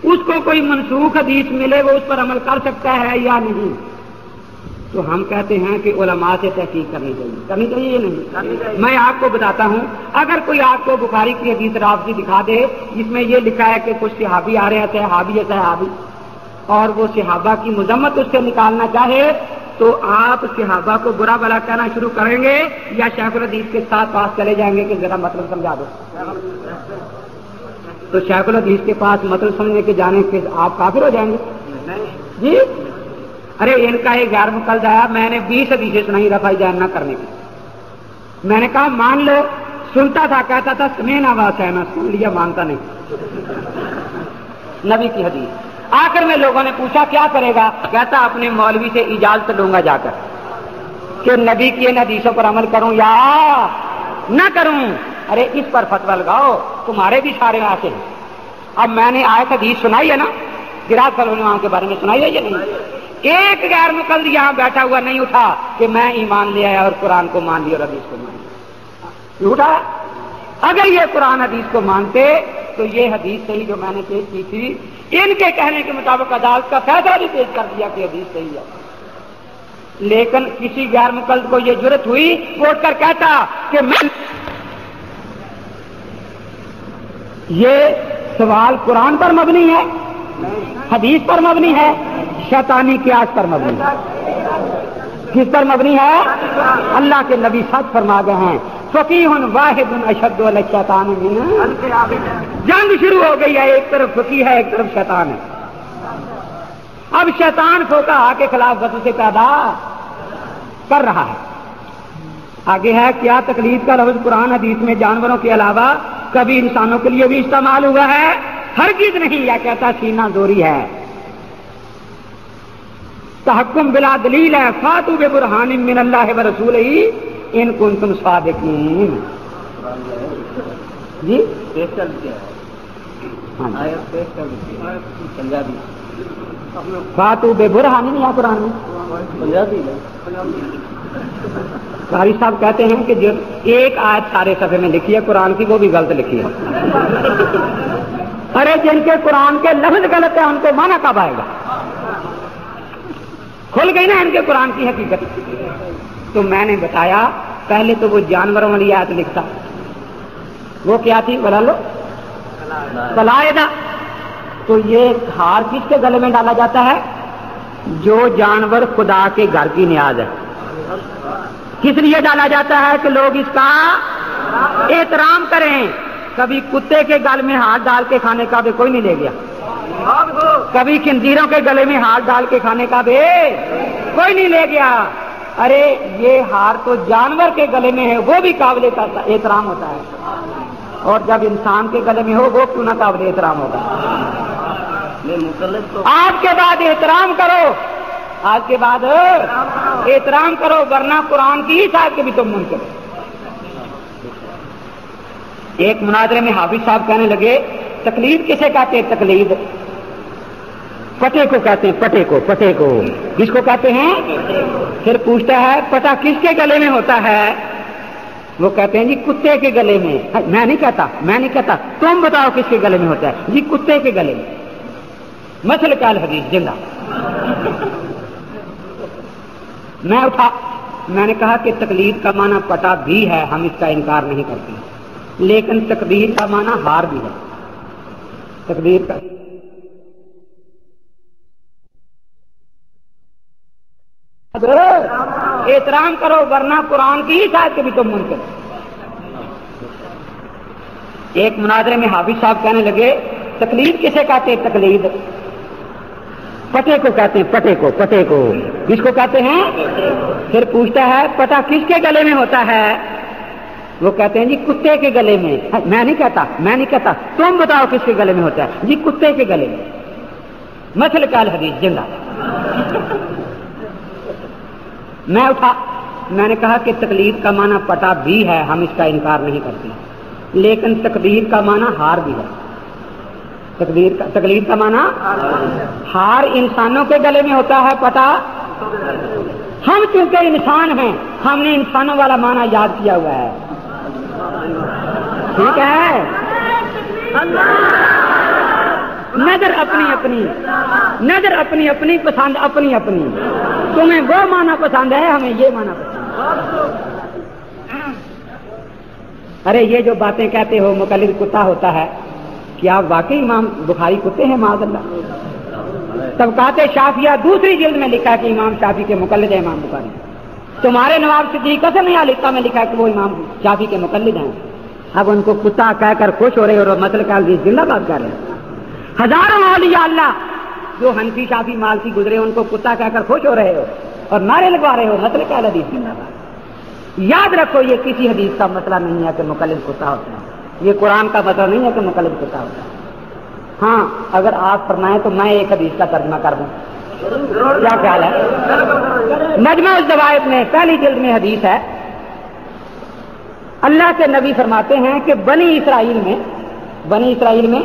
اس کو کوئی منسوخ حدیث ملے وہ اس پر عمل کر سکتا ہے یا نہیں. تو ہم کہتے ہیں کہ علماء سے تحقیق کرنی چاہیے یا نہیں. میں آپ کو بتاتا ہوں، اگر کوئی آپ کو بخاری کی حدیث رافضی دکھا دے جس میں یہ لکھا ہے کہ کچھ صحابی آ رہے تھے صحابی اور وہ صحابہ کی مذمت اس سے نکالنا چاہے تو آپ صحابہ کو برا بلا کہنا شروع کریں گے یا شیخ الحدیث کے ساتھ پاس چلے جائیں گے کہ ذرا مطلب سمجھا دو؟ تو شیخ الحدیث کے پاس مطلب سمجھنے کے جانے کے آپ کافر ہو جائیں گے جی؟ ارے ان کا ایک غیر مقلد آیا، میں نے 20 حدیثیں سنائی رفع جان نہ کرنے کی، میں نے کہا مان لو، سنتا تھا کہتا تھا سمینا واسینا، سن لیا مانتا نہیں نبی کی حدیث۔ آخر میں لوگوں نے پوچھا کیا کرے گا؟ کہتا اپنے مولوی سے اجازت لوں گا جا کر کہ نبی کی ان حدیثوں پر عمل کروں یا نہ کروں۔ ارے اس پر فتویٰ لگاؤ، تمہارے بھی سارے آتے ہیں۔ اب میں نے آیت حدیث سنائی ہے نا، جراح صلی اللہ کے بارے میں سنائی ہے یا نہیں؟ ایک غیر مقلد یہاں بیٹھا ہوا نہیں اٹھا کہ میں ایمان لے آیا اور قرآن کو مان لیا اور حدیث کو مان لیا، اٹھا؟ اگر یہ قرآن حدیث کو مانتے تو یہ حدیث صحیح جو میں نے پیش کی تھی، ان کے کہنے کے مطابق عدالت کا فیصلہ بھی پیش کر دیا کہ حدیث صحیح ہے، لیکن کسی غیر مقلد کو یہ جرت ہوئی وہ اٹھ کر کہتا کہ میں یہ سوال قرآن پر مبنی ہے، حدیث پر مبنی ہے، شیطانی قیاس پر مبنی ہے۔ کس پر مبنی ہے؟ اللہ کے نبی سچ فرما گئے ہیں فقیہ واحد اشد علی الشیطان من، جنگ شروع ہو گئی ہے، ایک طرف فقیہ ہے ایک طرف شیطان ہے۔ اب شیطان فقہا کے خلاف وسوسے پیدا کر رہا ہے۔ آگے ہے کیا تقلید کا لفظ قرآن حدیث میں جانوروں کے علاوہ کبھی انسانوں کے لیے بھی استعمال ہوا ہے؟ ہرگز نہیں، یا کہتا سینہ زوری ہے، تحکم بلا دلیل ہے، فاتوا ببرہان من اللہ ورسولہ ان کنتم صادقین۔ جی فاتوا ببرہان نہیں ہے قرآن میں؟ قاری صاحب کہتے ہیں کہ جو ایک آیت سارے صفحے میں لکھی ہے قرآن کی وہ بھی غلط لکھی ہے۔ ارے جن کے قرآن کے لفظ غلط ہے ان کو مانا کب آئے گا؟ کھل گئی نا ان کے قرآن کی حقیقت۔ تو میں نے بتایا پہلے تو وہ جانوروں والی آیت لکھتا، وہ کیا تھی بلا لو؟ قلائدہ۔ تو یہ ہار کس کے گلے میں ڈالا جاتا ہے؟ جو جانور خدا کے گھر کی نیاز ہے۔ کس لیے ڈالا جاتا ہے؟ کہ لوگ اس کا احترام کریں۔ کبھی کتے کے گل میں ہاتھ ڈال کے کھانے کا بھی کوئی نہیں لے گیا، کبھی خنزیروں کے گلے میں ہاتھ ڈال کے کھانے کا بھی کوئی نہیں لے گیا۔ ارے یہ ہار تو جانور کے گلے میں ہے، وہ بھی قابل احترام ہوتا ہے، اور جب انسان کے گلے میں ہو وہ کیوں نہ قابل احترام ہوگا؟ آج کے بعد احترام کرو، آج کے بعد احترام کرو، ورنہ قرآن کی ہی صاحب کے بھی تم منکر۔ ایک مناظرے میں حافظ صاحب کہنے لگے تقلید کسے کہتے ہیں؟ تقلید پٹے کو کہتے ہیں، پٹے کو، پٹے کو کس کو کہتے ہیں؟ پھر پوچھتا ہے پٹا کس کے گلے میں ہوتا ہے؟ وہ کہتے ہیں جی کتے کے گلے میں۔ میں نہیں کہتا، تم بتاؤ کس کے گلے میں ہوتا ہے؟ جی کتے کے گلے میں۔ مسل کال حدیث زندہ۔ میں اٹھا، میں نے کہا کہ تقلید کا معنی پٹا بھی ہے، ہم اس کا انکار نہیں کرتے، لیکن تقدیر کا معنی ہار بھی ہے۔ تقدیر کا احترام کرو، ورنہ قرآن کی ہی شاید کے بھی تم منکر۔ ایک مناظرے میں حافظ صاحب کہنے لگے تقلید کسے کہتے ہیں؟ تقلید پٹے کو کہتے ہیں، پٹے کو، پٹے کو کس کو کہتے ہیں؟ پھر پوچھتا ہے پٹا کس کے گلے میں ہوتا ہے؟ وہ کہتے ہیں جی کتے کے گلے میں۔ میں نہیں کہتا، تم بتاؤ کس کے گلے میں ہوتا ہے؟ جی کتے کے گلے میں۔ مسل کال حدیث زندہ۔ میں اٹھا، میں نے کہا کہ تقلید کا معنی پٹا بھی ہے، ہم اس کا انکار نہیں کرتے، لیکن تقدیر کا معنی ہار بھی ہے۔ تقلید کا معنی ہار انسانوں کے گلے میں ہوتا ہے، پٹا ہم چونکہ انسان ہیں ہم نے انسانوں والا معنی یاد کیا ہوا ہے، ٹھیک ہے؟ نظر اپنی اپنی پسند اپنی اپنی، تمہیں وہ معنی پسند ہے، ہمیں یہ معنی پسند۔ ارے یہ جو باتیں کہتے ہو مقلد کتا ہوتا ہے، کیا واقعی امام بخاری کتے ہیں؟ معاذ اللہ، طبقات شافیہ دوسری جلد میں لکھا ہے کہ امام شافعی کے مقلد ہے امام بخاری. تمہارے نواب صدیق حسن علیہ میں لکھا ہے کہ وہ امام شافعی کے مقلد ہیں. اب ان کو کتا کہہ کر خوش ہو رہے اور مطلب کا زندہ باد کر رہے ہیں. ہزاروں اولیاء اللہ جو حنفی شافعی مالکی گزرے ان کو کتا کہہ کر خوش ہو رہے ہو اور نعرے لگوا رہے ہو مطلب کا حدیث زندہ باد. یاد رکھو یہ کسی حدیث کا مسئلہ نہیں ہے کہ مقلد کتا ہوتا ہے. یہ قرآن کا مسئلہ نہیں ہے کہ مقلد کتا ہوتا ہے. ہاں اگر آپ فرمائیں تو میں ایک حدیث کا ترجمہ کر دوں. کیا خیال ہے؟ مجمع الزوائد میں پہلی جلد میں حدیث ہے. اللہ کے نبی فرماتے ہیں کہ بنی اسرائیل میں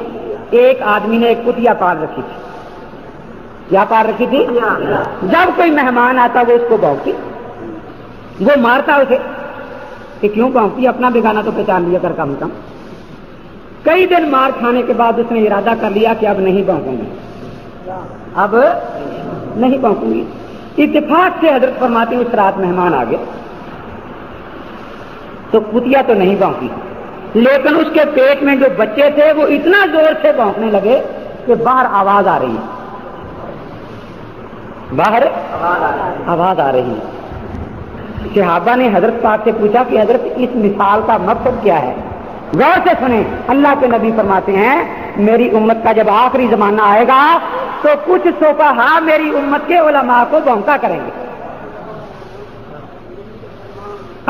ایک آدمی نے ایک کتیا پال رکھی تھی. کیا پال رکھی تھی؟ جب کوئی مہمان آتا وہ اس کو بھونکتی, وہ مارتا اسے کہ کیوں بھونکتی, اپنا بیگانہ تو پہچان لیا کر کم. کئی دن مار کھانے کے بعد اس نے ارادہ کر لیا کہ اب نہیں بھونکوں گی, اتفاق سے حضرت فرماتے ہیں اس رات مہمان آ گئے تو کتیا تو نہیں بھونکی, لیکن اس کے پیٹ میں جو بچے تھے وہ اتنا زور سے بھونکنے لگے کہ باہر آواز آ رہی ہے. صحابہ نے حضرت پاک سے پوچھا کہ حضرت اس مثال کا مقصد کیا ہے؟ غور سے سنیں. اللہ کے نبی فرماتے ہیں میری امت کا جب آخری زمانہ آئے گا تو کچھ سفہا میری امت کے علماء کو بھونکا کریں گے.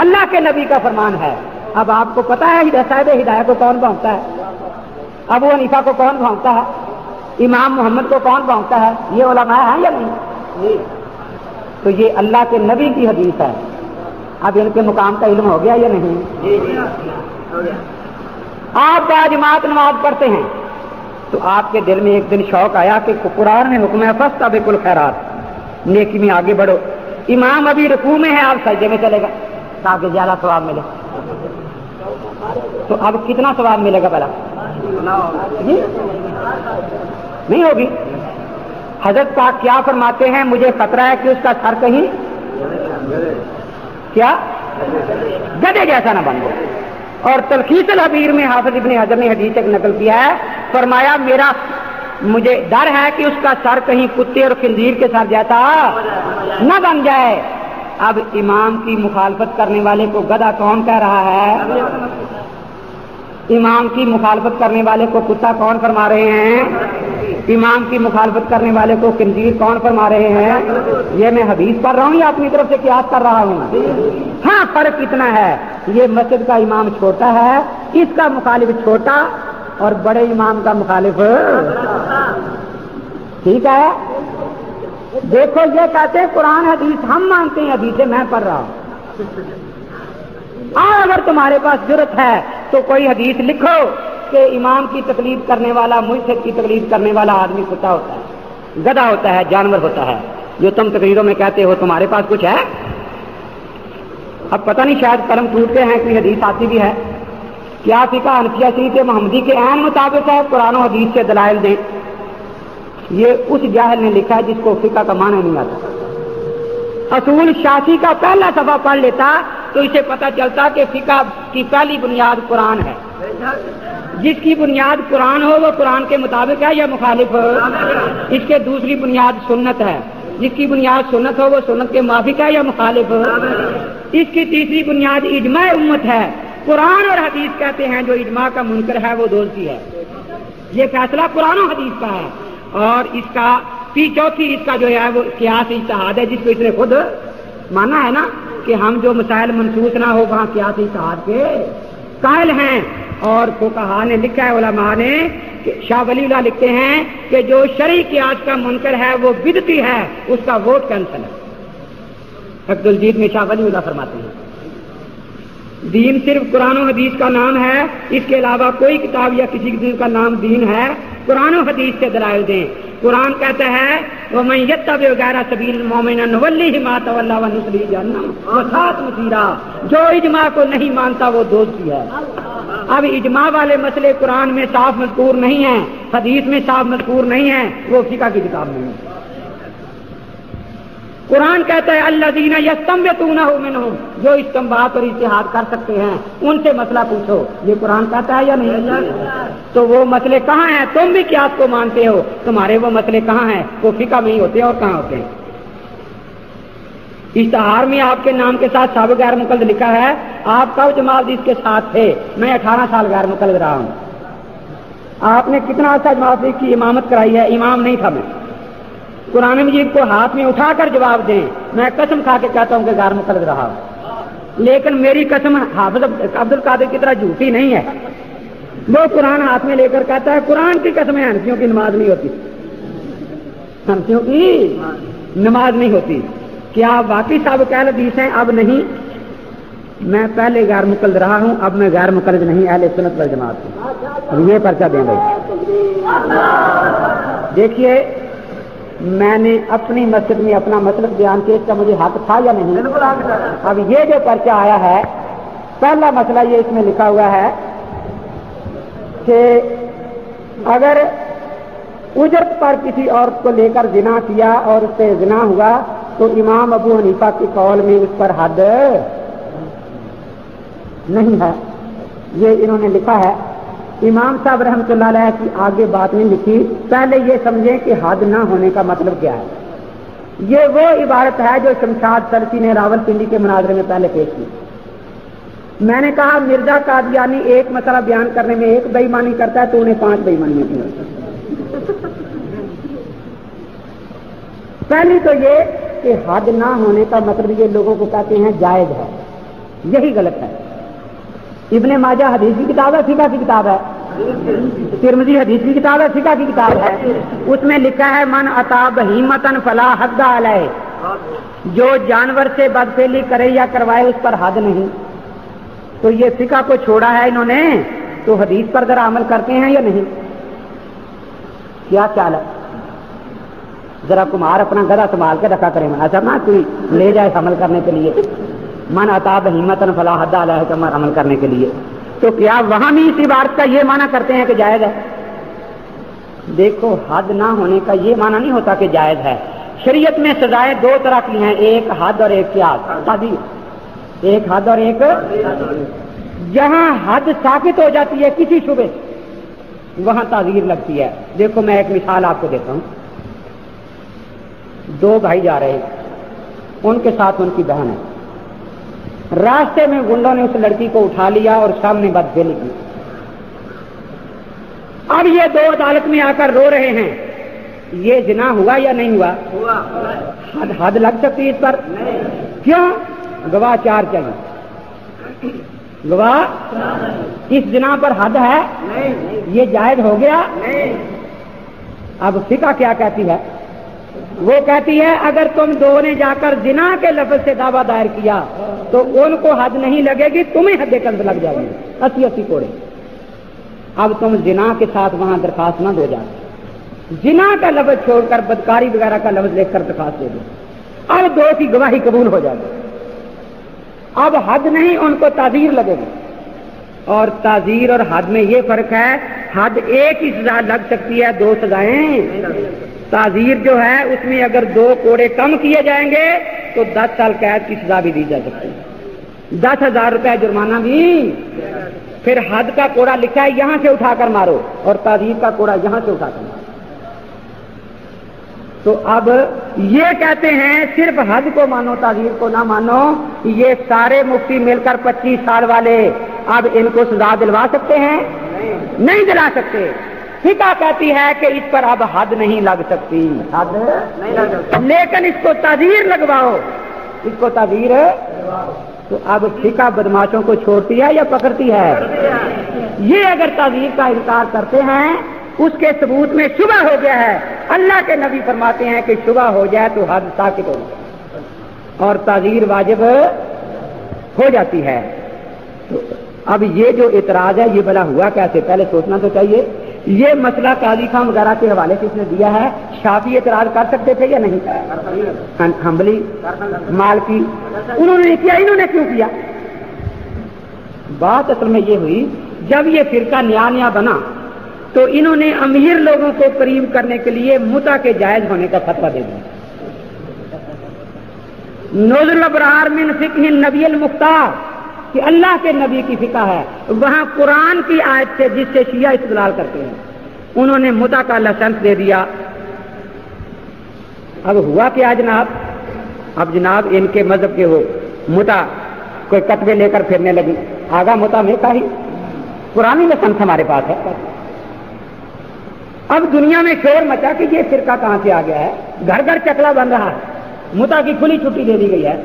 اللہ کے نبی کا فرمان ہے. اب آپ کو پتا ہے صاحب ہدایت کو کون بھونکتا ہے, ابو حنیفہ کو کون بھونکتا ہے, امام محمد کو کون بھونکتا ہے؟ یہ علماء ہیں یا نہیں؟ تو یہ اللہ کے نبی کی حدیث ہے. اب ان کے مقام کا علم ہو گیا یا نہیں؟ آپ باجماعت نماز پڑھتے ہیں تو آپ کے دل میں ایک دن شوق آیا کہ قرآن میں حکم ہے فاستبقوا الخیرات, نیکی میں آگے بڑھو. امام ابھی رکوع میں ہے, آپ سجدے میں چلے گا تاکہ زیادہ ثواب ملے. تو اب کتنا ثواب ملے گا بھلا؟ نہیں ہوگی. حضرت پاک کیا فرماتے ہیں, مجھے خطرہ ہے کہ اس کا سر کہیں کیا گدھے جیسا نہ بن جائے. اور تلخیص الحبیر میں حافظ ابن حجر نے حدیث ایک نقل کیا ہے, فرمایا مجھے ڈر ہے کہ اس کا سر کہیں کتے اور خنزیر کے سر جیسا نہ بن جائے. اب امام کی مخالفت کرنے والے کو گدھا کون کہہ رہا ہے؟ امام کی مخالفت کرنے والے کو کتا کون فرما رہے ہیں؟ امام کی مخالفت کرنے والے کو خنزیر کون فرما رہے ہیں؟ یہ میں حدیث پڑھ رہا ہوں یا اپنی طرف سے قیاس کر رہا ہوں؟ ہاں فرق کتنا ہے, یہ مسجد کا امام چھوٹا ہے, اس کا مخالف چھوٹا اور بڑے امام کا مخالف ٹھیک ہے. دیکھو یہ کہتے ہیں قرآن حدیث ہم مانتے ہیں, حدیثیں میں پڑھ رہا ہوں. اگر تمہارے پاس جرت ہے تو کوئی حدیث لکھو کہ امام کی تقلید کرنے والا, مرشد کی تقلید کرنے والا آدمی کتا ہوتا ہے, گدھا ہوتا ہے, جانور ہوتا ہے. جو تم تقریروں میں کہتے ہو تمہارے پاس کچھ ہے؟ اب پتہ نہیں شاید قلم ٹوٹتے ہیں, کوئی حدیث آتی بھی ہے. کیا فقہ حنفیہ شریعت محمدی کے عین مطابق ہے؟ قرآن و حدیث سے دلائل دیں. یہ اس جاہل نے لکھا ہے جس کو فقہ کا معنی نہیں آتا. اصول شافعی کا پہلا صفحہ پڑھ لیتا تو اسے پتہ چلتا کہ فقہ کی پہلی بنیاد قرآن ہے. جس کی بنیاد قرآن ہو وہ قرآن کے مطابق ہے یا مخالف ہو؟ اس کے دوسری بنیاد سنت ہے. جس کی بنیاد سنت ہو وہ سنت کے موافق ہے یا مخالف ہو؟ اس کی تیسری بنیاد اجماع امت ہے. قرآن اور حدیث کہتے ہیں جو اجماع کا منکر ہے وہ دوزی ہے. یہ فیصلہ قرآن و حدیث کا ہے. اور اس کا چوتھی اس کا جو ہے وہ قیاس اجتہاد ہے, جس کو اس نے خود مانا ہے نا کہ ہم جو مسائل منسوخ نہ ہو وہاں قیاس اجتہاد کے قائل ہیں. اور فقہا نے لکھا ہے, علماء نے, کہ شاہ ولی اللہ لکھتے ہیں کہ جو شرعی قیاس کا منکر ہے وہ بدعتی ہے, اس کا ووٹ کینسل ہے. فقہ الجید میں شاہ ولی اللہ فرماتے ہیں دین صرف قرآن و حدیث کا نام ہے, اس کے علاوہ کوئی کتاب یا کسی چیز کا نام دین ہے. قرآن و حدیث سے دلائل دیں. قرآن کہتا ہے وَمَن يَتَّبِعْ غَيْرَ سَبِيلِ الْمُؤْمِنِينَ نُوَلِّهِ مَا تَوَلَّىٰ وَنُصْلِهِ جَهَنَّمَ وَسَاءَتْ مَصِيرًا. جو اجماع کو نہیں مانتا وہ دوزخی ہے. اب اجماع والے مسئلے قرآن میں صاف مذکور نہیں ہیں, حدیث میں صاف مذکور نہیں ہیں, وہ فقہ کی کتاب نہیں ہے. قرآن کہتا ہے الذین یستنبطونہ منہم, جو استنباط اور اجتہاد کر سکتے ہیں ان سے مسئلہ پوچھو. یہ قرآن کہتا ہے یا نہیں؟ تو وہ مسئلے کہاں ہیں؟ تم بھی قیاس کو مانتے ہو، تمہارے وہ مسئلے کہاں ہیں؟ وہ فقہ میں ہی ہوتے ہیں اور کہاں ہوتے ہیں؟ اشتہار میں آپ کے نام کے ساتھ سابق غیر مقلد لکھا ہے، آپ کب جماعت حدیث کے ساتھ تھے؟ میں 18 سال غیر مقلد رہا ہوں۔ آپ نے کتنا عرصہ جماعت حدیث کی امامت کرائی ہے؟ امام نہیں تھا میں۔ قرآن مجید کو ہاتھ میں اٹھا کر جواب دیں، میں قسم کھا کے کہتا ہوں کہ غیر مقلد رہا ہوں، لیکن میری قسم حافظ عبد القادر کی طرح جھوٹی نہیں ہے۔ وہ قرآن ہاتھ میں لے کر کہتا ہے قرآن کی قسمیں ہنسیوں کی نماز نہیں ہوتی، ہنسیوں کی نماز نہیں ہوتی۔ کیا واقعی سابق اہل حدیث ہیں؟ اب نہیں، میں پہلے غیر مقلد رہا ہوں، اب میں غیر مقلد نہیں، اہل سنت والجماعت ہوں۔ اب یہ پرچہ دیں بھائی۔ دیکھیے میں نے اپنی مسجد میں اپنا مسلک بیان کیا، اس کا مجھے حق تھا یا نہیں؟ اب یہ جو پرچہ آیا ہے، پہلا مسئلہ یہ اس میں لکھا ہوا ہے کہ اگر اجرت پر کسی عورت کو لے کر زنا کیا اور اس سے زنا ہوا تو امام ابو حنیفہ کے قول میں اس پر حد نہیں ہے، یہ انہوں نے لکھا ہے۔ امام صاحب رحمۃ اللہ علیہ کی آگے بات نہیں لکھی، پہلے یہ سمجھیں کہ حد نہ ہونے کا مطلب کیا ہے۔ یہ وہ عبارت ہے جو شمشاد سلفی نے راول پنڈی کے مناظرے میں پہلے پیش کی۔ میں نے کہا مرزا قادیانی ایک مسئلہ بیان کرنے میں ایک بے ایمانی کرتا ہے تو انہیں 5 بے ایمانیاں کی۔ پہلی تو یہ کہ حد نہ ہونے کا مطلب یہ لوگوں کو کہتے ہیں جائز ہے، یہی غلط ہے۔ ابن ماجہ حدیث کی کتاب ہے، فقہ کی کتاب ہے، ترمذی حدیث کی کتاب ہے، فقہ کی کتاب ہے، اس میں لکھا ہے من اتی بہیمۃ فلا حد علیہ، جو جانور سے بدفعلی کرے یا کروائے اس پر حد نہیں۔ تو یہ فقہ کو چھوڑا ہے انہوں نے، تو حدیث پر ذرا عمل کرتے ہیں یا نہیں؟ کیا خیال ہے؟ ذرا کمار اپنا گدھا سنبھال کے رکھا کریں، ایسا نہ کوئی لے جائے عمل کرنے کے لیے۔ من اتی بہیمۃ فلا حد علیہ کا عمل کرنے کے لیے، تو کیا وہاں بھی اس عبارت کا یہ معنی کرتے ہیں کہ جائز ہے؟ دیکھو حد نہ ہونے کا یہ معنی نہیں ہوتا کہ جائز ہے۔ شریعت میں سزائیں 2 طرح کی ہیں، ایک حد اور ایک قیاس، تعزیر، ایک حد اور ایک۔ جہاں حد ثابت ہو جاتی ہے کسی شبے وہاں تعزیر لگتی ہے۔ دیکھو میں ایک مثال آپ کو دیتا ہوں۔ 2 بھائی جا رہے ہیں، ان کے ساتھ ان کی بہن ہے، راستے میں گنڈوں نے اس لڑکی کو اٹھا لیا اور سامنے بدفعلی کی۔ اب یہ 2 عدالت میں آ کر رو رہے ہیں، یہ زنا ہوا یا نہیں ہوا؟ حد لگ سکتی اس پر؟ کیوں؟ گواہ 4 چاہیے، گواہ اس زنا پر حد ہے، یہ جائز ہو گیا۔ اب فقہ کیا کہتی ہے؟ وہ کہتی ہے اگر تم 2 نے جا کر زنا کے لفظ سے دعویٰ دائر کیا تو ان کو حد نہیں لگے گی، تمہیں حد قذف لگ جائے گی، 80 کوڑے۔ اب تم زنا کے ساتھ وہاں درخواست نہ دو جاؤ، زنا کا لفظ چھوڑ کر بدکاری وغیرہ کا لفظ لکھ کر درخواست دے دو، اب 2 کی گواہی قبول ہو جائے گی، اب حد نہیں، ان کو تعزیر لگے گی۔ اور تعزیر اور حد میں یہ فرق ہے، حد ایک ہی سزا لگ سکتی ہے، 2 سزائیں۔ تعزیر جو ہے اس میں اگر 2 کوڑے کم کیے جائیں گے تو 10 سال قید کی سزا بھی دی جا سکتی ہے، 10,000 روپے جرمانہ بھی۔ پھر حد کا کوڑا لکھا ہے یہاں سے اٹھا کر مارو، اور تعزیر کا کوڑا یہاں سے اٹھا کر مارو۔ تو اب یہ کہتے ہیں صرف حد کو مانو تعزیر کو نہ مانو، یہ سارے مفتی مل کر 25 سال والے اب ان کو سزا دلوا سکتے ہیں؟ نہیں دلا سکتے۔ فقہ کہتی ہے کہ اس پر اب حد نہیں لگ سکتی، حد نہیں لگ سکتی، لیکن اس کو تعزیر لگواؤ، اس کو تعزیر۔ تو اب فقہ بدماشوں کو چھوڑتی ہے یا پکڑتی ہے؟ یہ اگر تعزیر کا انکار کرتے ہیں اس کے ثبوت میں شبہ ہو گیا ہے۔ اللہ کے نبی فرماتے ہیں کہ شبہ ہو جائے تو حد ساکت ہو جائے اور تعزیر واجب ہو جاتی ہے۔ تو اب یہ جو اعتراض ہے یہ بلا ہوا کیسے؟ پہلے سوچنا تو چاہیے۔ یہ مسئلہ قاضی خان وغیرہ کے حوالے سے اس نے دیا ہے، شافعی اعتراض کر سکتے تھے یا نہیں؟ حنبلی، مالکی، انہوں نے کیا، انہوں نے کیوں کیا؟ بات اصل میں یہ ہوئی جب یہ فرقہ نیا بنا تو انہوں نے امیر لوگوں کو قریب کرنے کے لیے متع کے جائز ہونے کا فتویٰ دے دیا۔ نوز الابرار من فقہ النبی المختار، کہ اللہ کے نبی کی فقہ ہے، وہاں قرآن کی آیت سے جس سے شیعہ استدلال کرتے ہیں انہوں نے متع کا لائسنس دے دیا۔ اب ہوا کیا جناب؟ اب جناب ان کے مذہب کے ہو متع کوئی کتبے لے کر پھرنے لگی، آگا متع میں کا ہی قرآنی لائسنس ہمارے پاس ہے۔ اب دنیا میں شور مچا کہ یہ فرقہ کہاں سے آ گیا ہے، گھر گھر چکلا بن رہا ہے، متع کی کھلی چھٹی دے دی گئی ہے۔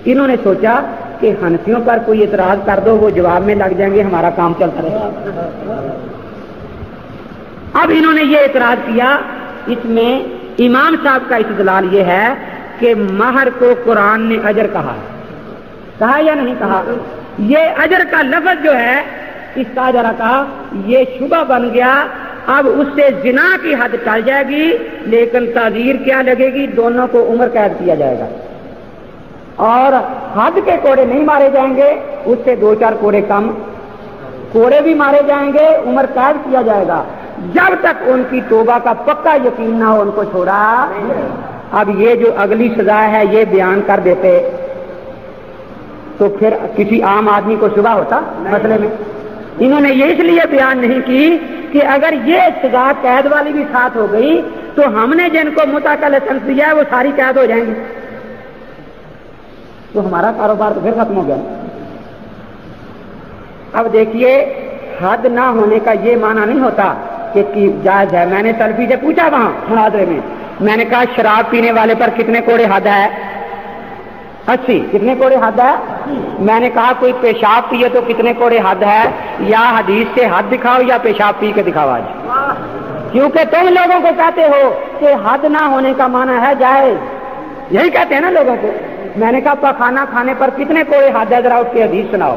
انہوں نے سوچا کہ حنفیوں پر کوئی اعتراض کر دو، وہ جواب میں لگ جائیں گے، ہمارا کام چلتا رہے گا۔ اب انہوں نے یہ اعتراض کیا، اس میں امام صاحب کا استدلال یہ ہے کہ مہر کو قرآن نے اجر کہا ہے، کہا یا نہیں کہا؟ یہ اجر کا لفظ جو ہے اس کا ذرا کہا، یہ شبہ بن گیا۔ اب اس سے زنا کی حد ٹل جائے گی، لیکن تعزیر کیا لگے گی؟ دونوں کو عمر قید کیا جائے گا، اور حد کے کوڑے نہیں مارے جائیں گے، اس سے 2-4 کوڑے کم، کوڑے بھی مارے جائیں گے، عمر قید کیا جائے گا، جب تک ان کی توبہ کا پکا یقین نہ ہو ان کو چھوڑا۔ اب یہ جو اگلی سزا ہے یہ بیان کر دیتے تو پھر کسی عام آدمی کو شبہ ہوتا مسئلے میں۔ انہوں نے یہ اس لیے بیان نہیں کی کہ اگر یہ سزا قید والی بھی ساتھ ہو گئی تو ہم نے جن کو متع کا لائسنس دیا ہے وہ ساری قید ہو جائیں گی، تو ہمارا کاروبار تو پھر ختم ہو گیا۔ اب دیکھیے، حد نہ ہونے کا یہ معنی نہیں ہوتا کہ جائز ہے۔ میں نے سلفی سے پوچھا وہاں مناظرے میں، میں نے کہا شراب پینے والے پر کتنے کوڑے حد ہے؟ 80۔ کتنے کوڑے حد ہے؟ میں نے کہا کوئی پیشاب پیے تو کتنے کوڑے حد ہے؟ یا حدیث سے حد دکھاؤ یا پیشاب پی کے دکھاؤ آج، کیونکہ تم لوگوں کو کہتے ہو کہ حد نہ ہونے کا معنی ہے جائز، یہی کہتے ہیں نا لوگوں کو۔ میں نے کہا پخانہ کھانے پر کتنے کوڑے حد ہے؟ ذرا اس کی حدیث سناؤ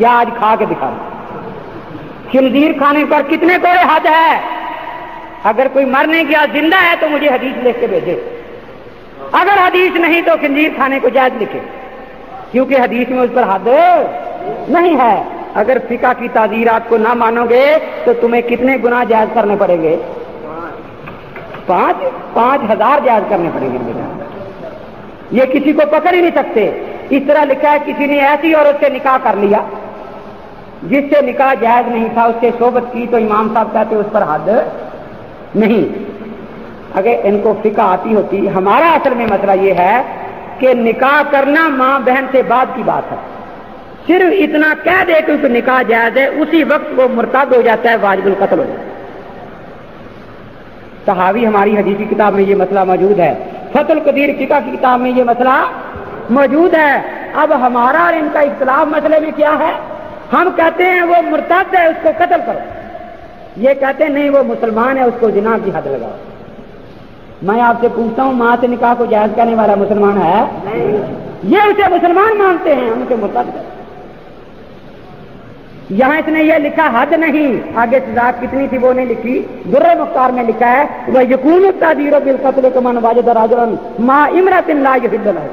یا آج کھا کے دکھاؤ۔ خنزیر کھانے پر کتنے کوڑے حد ہے؟ اگر کوئی مر نہیں گیا زندہ ہے تو مجھے حدیث لکھ کے بھیجے، اگر حدیث نہیں تو خنزیر کھانے کو جائز لکھے، کیونکہ حدیث میں اس پر حد نہیں ہے۔ اگر فقہ کی تعزیرات کو نہ مانو گے تو تمہیں کتنے گناہ جائز کرنے پڑیں گے؟ 5,000 جائز کرنے پڑیں گے۔ یہ کسی کو پکڑ ہی نہیں سکتے۔ اس طرح لکھا ہے کسی نے ایسی عورت سے نکاح کر لیا جس سے نکاح جائز نہیں تھا، اس سے صحبت کی، تو امام صاحب کہتے اس پر حد نہیں۔ اگر ان کو فقہ آتی ہوتی، ہمارا اصل میں مسئلہ یہ ہے کہ نکاح کرنا ماں بہن سے بعد کی بات ہے، صرف اتنا کہہ دے کہ نکاح جائز ہے، اسی وقت وہ مرتد ہو جاتا ہے، واجب القتل ہو جاتا ہے۔ طحاوی ہماری حدیثی کتاب میں یہ مسئلہ موجود ہے، فتح القدیر فقہ کی کتاب میں یہ مسئلہ موجود ہے۔ اب ہمارا اور ان کا اختلاف مسئلے میں کیا ہے؟ ہم کہتے ہیں وہ مرتد ہے اس کو قتل کرو، یہ کہتے ہیں نہیں وہ مسلمان ہے اس کو زنا کی حد لگاؤ۔ میں آپ سے پوچھتا ہوں، ماں سے نکاح کو جائز کرنے والا مسلمان ہے؟ یہ اسے مسلمان مانتے ہیں، ہم اسے مرتد ہے۔ یہاں اس نے یہ لکھا حد نہیں، آگے سزا کتنی تھی وہ نہیں لکھی۔ درر مختار میں لکھا ہے وَيَكُونُ التَّعْذِيرُ بِالْقَتْلِ كَمَنْ وَجَدَ رَجُلًا مَعَ امْرَأَةٍ لَا يَحِلُّ لَهُ،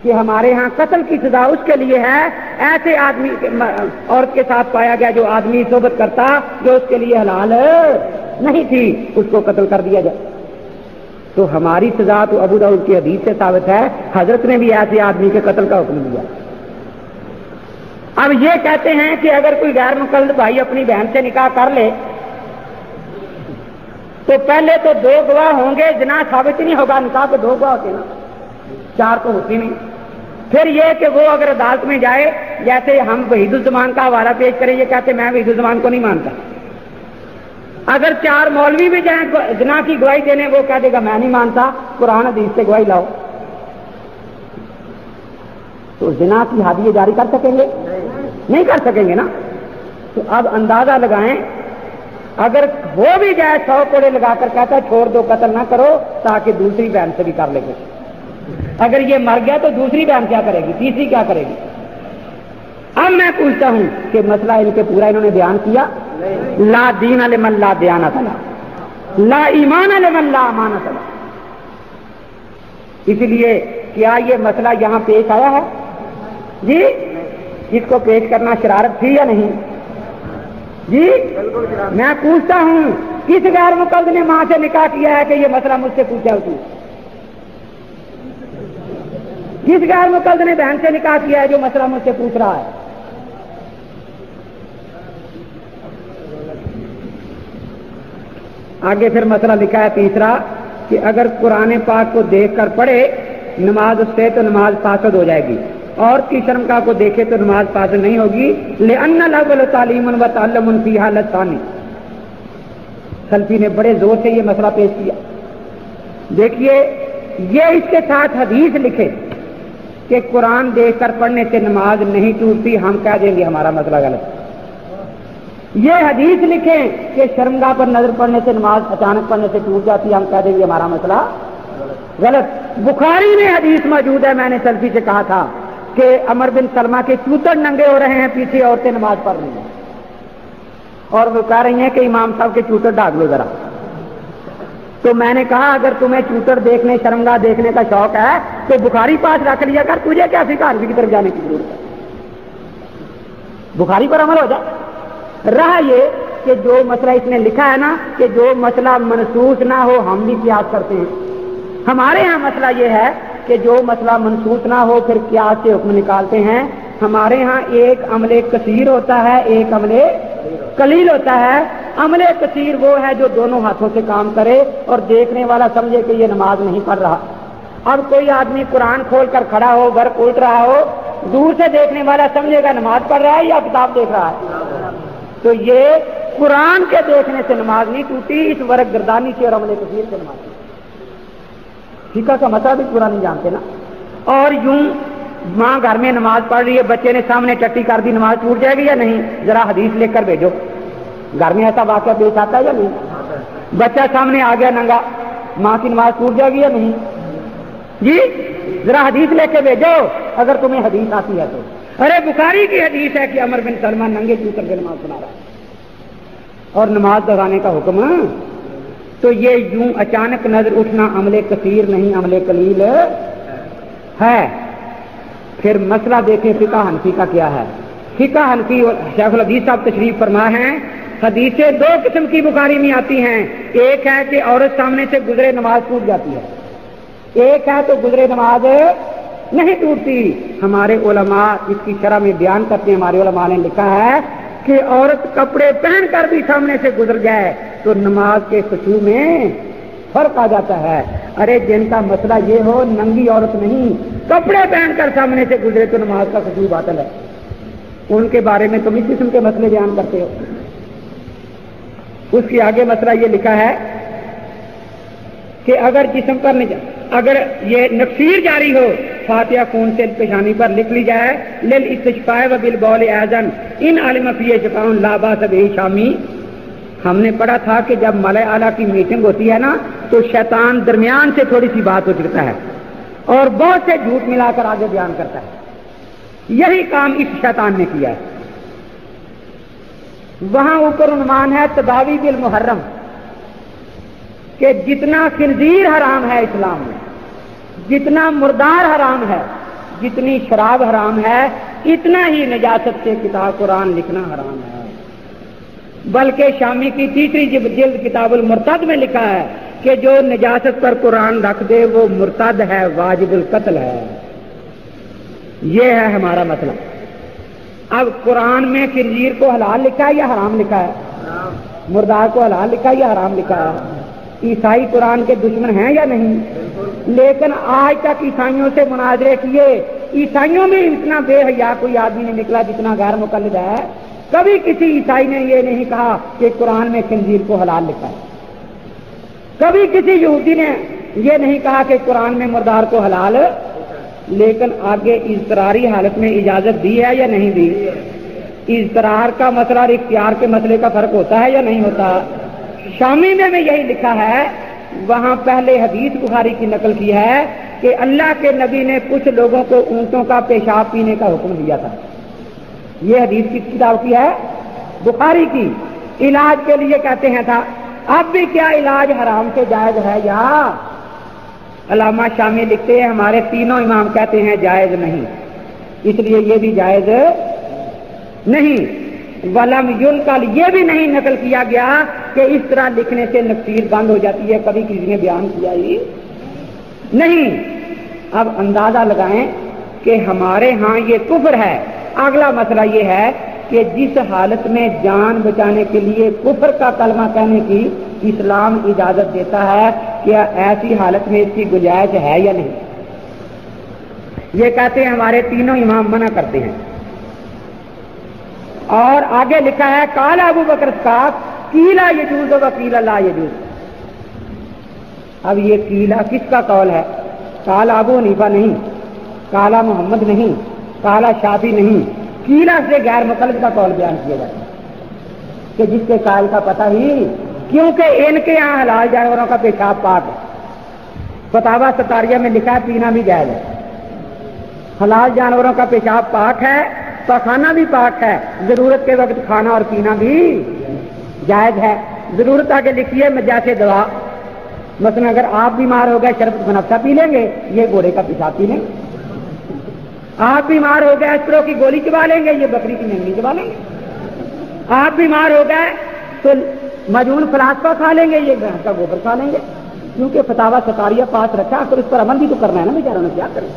کہ ہمارے ہاں قتل کی سزا اس کے لیے ہے ایسے آدمی عورت کے ساتھ پایا گیا جو آدمی صحبت کرتا جو اس کے لیے حلال نہیں تھی، اس کو قتل کر دیا جائے۔ تو ہماری سزا تو ابو داؤد کی حدیث سے ثابت ہے، حضرت نے بھی ایسے آدمی کے قتل کا حکم دیا۔ اب یہ کہتے ہیں کہ اگر کوئی غیر مقلد بھائی اپنی بہن سے نکاح کر لے تو پہلے تو 2 گواہ ہوں گے، زنا ثابت ہی نہیں ہوگا، نکاح کے 2 گواہ ہوتے نا، 4 تو ہوتی نہیں۔ پھر یہ کہ وہ اگر عدالت میں جائے، جیسے ہم وحید الزمان کا حوالہ پیش کریں، یہ کہتے میں وحید الزمان کو نہیں مانتا، اگر 4 مولوی بھی جائیں زنا کی گواہی دینے، وہ کہہ دے گا میں نہیں مانتا، قرآن حدیث سے گواہی لاؤ۔ تو زنا کی حد یہ جاری کر سکیں گے؟ نہیں کر سکیں گے نا۔ تو اب اندازہ لگائیں، اگر ہو بھی جائے 100 کوڑے لگا کر کہتا ہے چھوڑ دو، قتل نہ کرو، تاکہ دوسری بہن سے بھی کر لے گے۔ اگر یہ مر گیا تو دوسری بہن کیا کرے گی، تیسری کیا کرے گی؟ اب میں پوچھتا ہوں کہ مسئلہ ان کے پورا انہوں نے بیان کیا؟ لا دین لمن لا دیانت له، لا ایمان لمن لا امانت له۔ اس لیے کیا یہ مسئلہ یہاں پیش آیا ہے؟ جی، اس کو پیش کرنا شرارت تھی یا نہیں؟ جی میں پوچھتا ہوں، کس غیر مقلد نے ماں سے نکاح کیا ہے کہ یہ مسئلہ مجھ سے پوچھا اس نے؟ کس غیر مقلد نے بہن سے نکاح کیا ہے جو مسئلہ مجھ سے پوچھ رہا ہے؟ آگے پھر مسئلہ لکھا ہے تیسرا کہ اگر قرآن پاک کو دیکھ کر پڑھے نماز اس سے تو نماز فاسد ہو جائے گی، اور کی شرمگاہ کو دیکھے تو نماز فاسد نہیں ہوگی، لأن الاول تعلیم و تعلم فی حالت ثانی۔ سلفی نے بڑے زور سے یہ مسئلہ پیش کیا۔ دیکھیے یہ اس کے ساتھ حدیث لکھے کہ قرآن دیکھ کر پڑھنے سے نماز نہیں ٹوٹتی، ہم کہہ دیں گے ہمارا مسئلہ غلط۔ یہ حدیث لکھیں کہ شرمگاہ پر نظر پڑنے سے نماز اچانک پڑھنے سے ٹوٹ جاتی ہے، ہم کہہ دیں گے ہمارا مسئلہ غلط۔ بخاری میں حدیث موجود ہے، میں نے سلفی سے کہا تھا کہ عمر بن سلمہ کے چوتڑ ننگے ہو رہے ہیں، پیچھے عورتیں نماز پڑھ رہی ہیں اور وہ کہہ رہی ہیں کہ امام صاحب کے چوتڑ ڈھاک لو ذرا۔ تو میں نے کہا اگر تمہیں چوتڑ دیکھنے شرمگاہ دیکھنے کا شوق ہے تو بخاری پاس رکھ لیا کر، تجھے کیا فقہ حنفی کی طرف جانے کی ضرورت ہے؟ بخاری پر عمل ہو جائے۔ رہا یہ کہ جو مسئلہ اس نے لکھا ہے نا کہ جو مسئلہ منسوخ نہ ہو ہم بھی قیاس کرتے ہیں، ہمارے ہاں مسئلہ یہ ہے کہ جو مسئلہ منسوخ نہ ہو پھر قیاس سے حکم نکالتے ہیں۔ ہمارے ہاں ایک عمل کثیر ہوتا ہے، ایک عمل قلیل ہوتا ہے۔ عمل کثیر وہ ہے جو دونوں ہاتھوں سے کام کرے اور دیکھنے والا سمجھے کہ یہ نماز نہیں پڑھ رہا۔ اب کوئی آدمی قرآن کھول کر کھڑا ہو، ورق الٹ رہا ہو، دور سے دیکھنے والا سمجھے گا نماز پڑھ رہا ہے یا کتاب دیکھ رہا ہے؟ تو یہ قرآن کے دیکھنے سے نماز نہیں ٹوٹی، اس ورق گردانی سے اور عمل کثیر سے نماز ٹوٹی۔ فقہ کا مسئلہ بھی پورا نہیں جانتے نا۔ اور یوں ماں گھر میں نماز پڑھ رہی ہے، بچے نے سامنے ٹٹی کر دی، نماز ٹوٹ جائے گی یا نہیں؟ ذرا حدیث لکھ کر بھیجو۔ گھر میں ایسا واقعہ پیش آتا ہے یا نہیں؟ بچہ سامنے آ گیا ننگا، ماں کی نماز ٹوٹ جائے گی یا نہیں؟ جی ذرا حدیث لے کے بھیجو اگر تمہیں حدیث آتی ہے تو۔ ارے بخاری کی حدیث ہے کہ عمر بن سلمہ ننگے چوتر کے نماز سنا رہا ہے اور نماز دہرانے کا حکم۔ تو یہ یوں اچانک نظر اٹھنا عمل کثیر نہیں، عمل قلیل ہے۔ پھر مسئلہ دیکھیں فقہ حنفی کا کیا ہے۔ فقہ حنفی شیخ الحدیث صاحب تشریف فرما ہیں، حدیثیں دو قسم کی بخاری میں آتی ہیں، ایک ہے کہ عورت سامنے سے گزرے نماز ٹوٹ جاتی ہے، ایک ہے تو گزرے نماز نہیں ٹوٹتی۔ ہمارے علماء اس کی شرح میں بیان کرتے ہیں، ہمارے علماء نے لکھا ہے کہ عورت کپڑے پہن کر بھی سامنے سے گزر جائے تو نماز کے خشوع میں فرق آ جاتا ہے۔ ارے جن کا مسئلہ یہ ہو ننگی عورت نہیں، کپڑے پہن کر سامنے سے گزرے تو نماز کا خشوع باطل ہے، ان کے بارے میں تم اس قسم کے مسئلے بیان کرتے ہو۔ اس کے آگے مسئلہ یہ لکھا ہے کہ اگر جسم پر اگر یہ نقصیر جاری ہو فاتحہ خون سے پیشانی پر لکھ لی جائے للاستشفاء وبالبول اذن ان علم فی شفاء لا باس بہ شامی۔ ہم نے پڑھا تھا کہ جب ملائے اعلیٰ کی میٹنگ ہوتی ہے نا تو شیطان درمیان سے تھوڑی سی بات اچھلتا ہے اور بہت سے جھوٹ ملا کر آگے بیان کرتا ہے۔ یہی کام اس شیطان نے کیا ہے۔ وہاں اوپر عنوان ہے تداوی بالمحرم کہ جتنا خنزیر حرام ہے اسلام میں، جتنا مردار حرام ہے، جتنی شراب حرام ہے، اتنا ہی نجاست سے کتاب قرآن لکھنا حرام ہے۔ بلکہ شامی کی تیسری جلد کتاب المرتد میں لکھا ہے کہ جو نجاست پر قرآن رکھ دے وہ مرتد ہے، واجب القتل ہے۔ یہ ہے ہمارا مسئلہ۔ اب قرآن میں خنزیر کو حلال لکھا ہے یا حرام لکھا ہے؟ مردار کو حلال لکھا ہے یا حرام لکھا ہے؟ عیسائی قرآن کے دشمن ہیں یا نہیں؟ لیکن آج تک عیسائیوں سے مناظرے کیے، عیسائیوں میں اتنا بے حیا کوئی آدمی نہیں نکلا جتنا غیر مقلد ہے۔ کبھی کسی عیسائی نے یہ نہیں کہا کہ قرآن میں خنزیر کو حلال لکھا ہے، کبھی کسی یہودی نے یہ نہیں کہا کہ قرآن میں مردار کو حلال، لیکن آگے اضطراری حالت میں اجازت دی ہے یا نہیں دی؟ اضطرار کا مسئلہ اور اختیار کے مسئلے کا فرق ہوتا ہے یا نہیں ہوتا؟ شامی میں یہی لکھا ہے، وہاں پہلے حدیث بخاری کی نقل کی ہے کہ اللہ کے نبی نے کچھ لوگوں کو اونٹوں کا پیشاب پینے کا حکم دیا تھا۔ یہ حدیث کی کتاب کی ہے؟ بخاری کی۔ علاج کے لیے کہتے ہیں تھا، اب بھی کیا علاج حرام سے جائز ہے یا؟ علامہ شامی لکھتے ہیں ہمارے تینوں امام کہتے ہیں جائز نہیں، اس لیے یہ بھی جائز نہیں۔ ولم ينقل یہ بھی نہیں نقل کیا گیا کہ اس طرح لکھنے سے نقصیر بند ہو جاتی ہے، کبھی کسی نے بیان کیا ہی نہیں۔ اب اندازہ لگائیں کہ ہمارے ہاں یہ کفر ہے۔ اگلا مسئلہ یہ ہے کہ جس حالت میں جان بچانے کے لیے کفر کا کلمہ کہنے کی اسلام اجازت دیتا ہے کہ ایسی حالت میں اس کی گنجائش ہے یا نہیں؟ یہ کہتے ہیں ہمارے تینوں امام منع کرتے ہیں. اور آگے لکھا ہے قال ابو بکر صاحب قیلا یجوز و قیلا لا یجوز. اب یہ قیلا کس کا قول ہے؟ قال ابو حنیفہ نہیں، قال محمد نہیں، قال شافعی نہیں، قیلا سے غیر مقلد کا قول بیان کیا جاتا ہے کہ جس کے قائل کا پتہ ہی، کیونکہ ان کے یہاں حلال جانوروں کا پیشاب پاک ہے. فتاوی ستاریہ میں لکھا ہے پینا بھی جائز ہے. حلال جانوروں کا پیشاب پاک ہے، پخانا بھی پاک ہے، ضرورت کے وقت کھانا اور پینا بھی جائز ہے. ضرورت آگے لکھیے میں جیسے دوا، مثلا اگر آپ بیمار ہو گئے شربت بنفسہ پی لیں گے، یہ گھوڑے کا پیشاب پی لیں گے. آپ بیمار ہو گئے اسپرو کی گولی چبا لیں گے، یہ بکری کی مینگنی چبا لیں گے. آپ بیمار ہو گئے تو مجنون فلاسفہ کھا لیں گے، یہ بھینس کا گوبر کھا لیں گے. کیونکہ فتاوی ستاریہ پاس رکھا تو اس پر عمل بھی تو کرنا ہے نا، بیچاروں نے کیا کریں.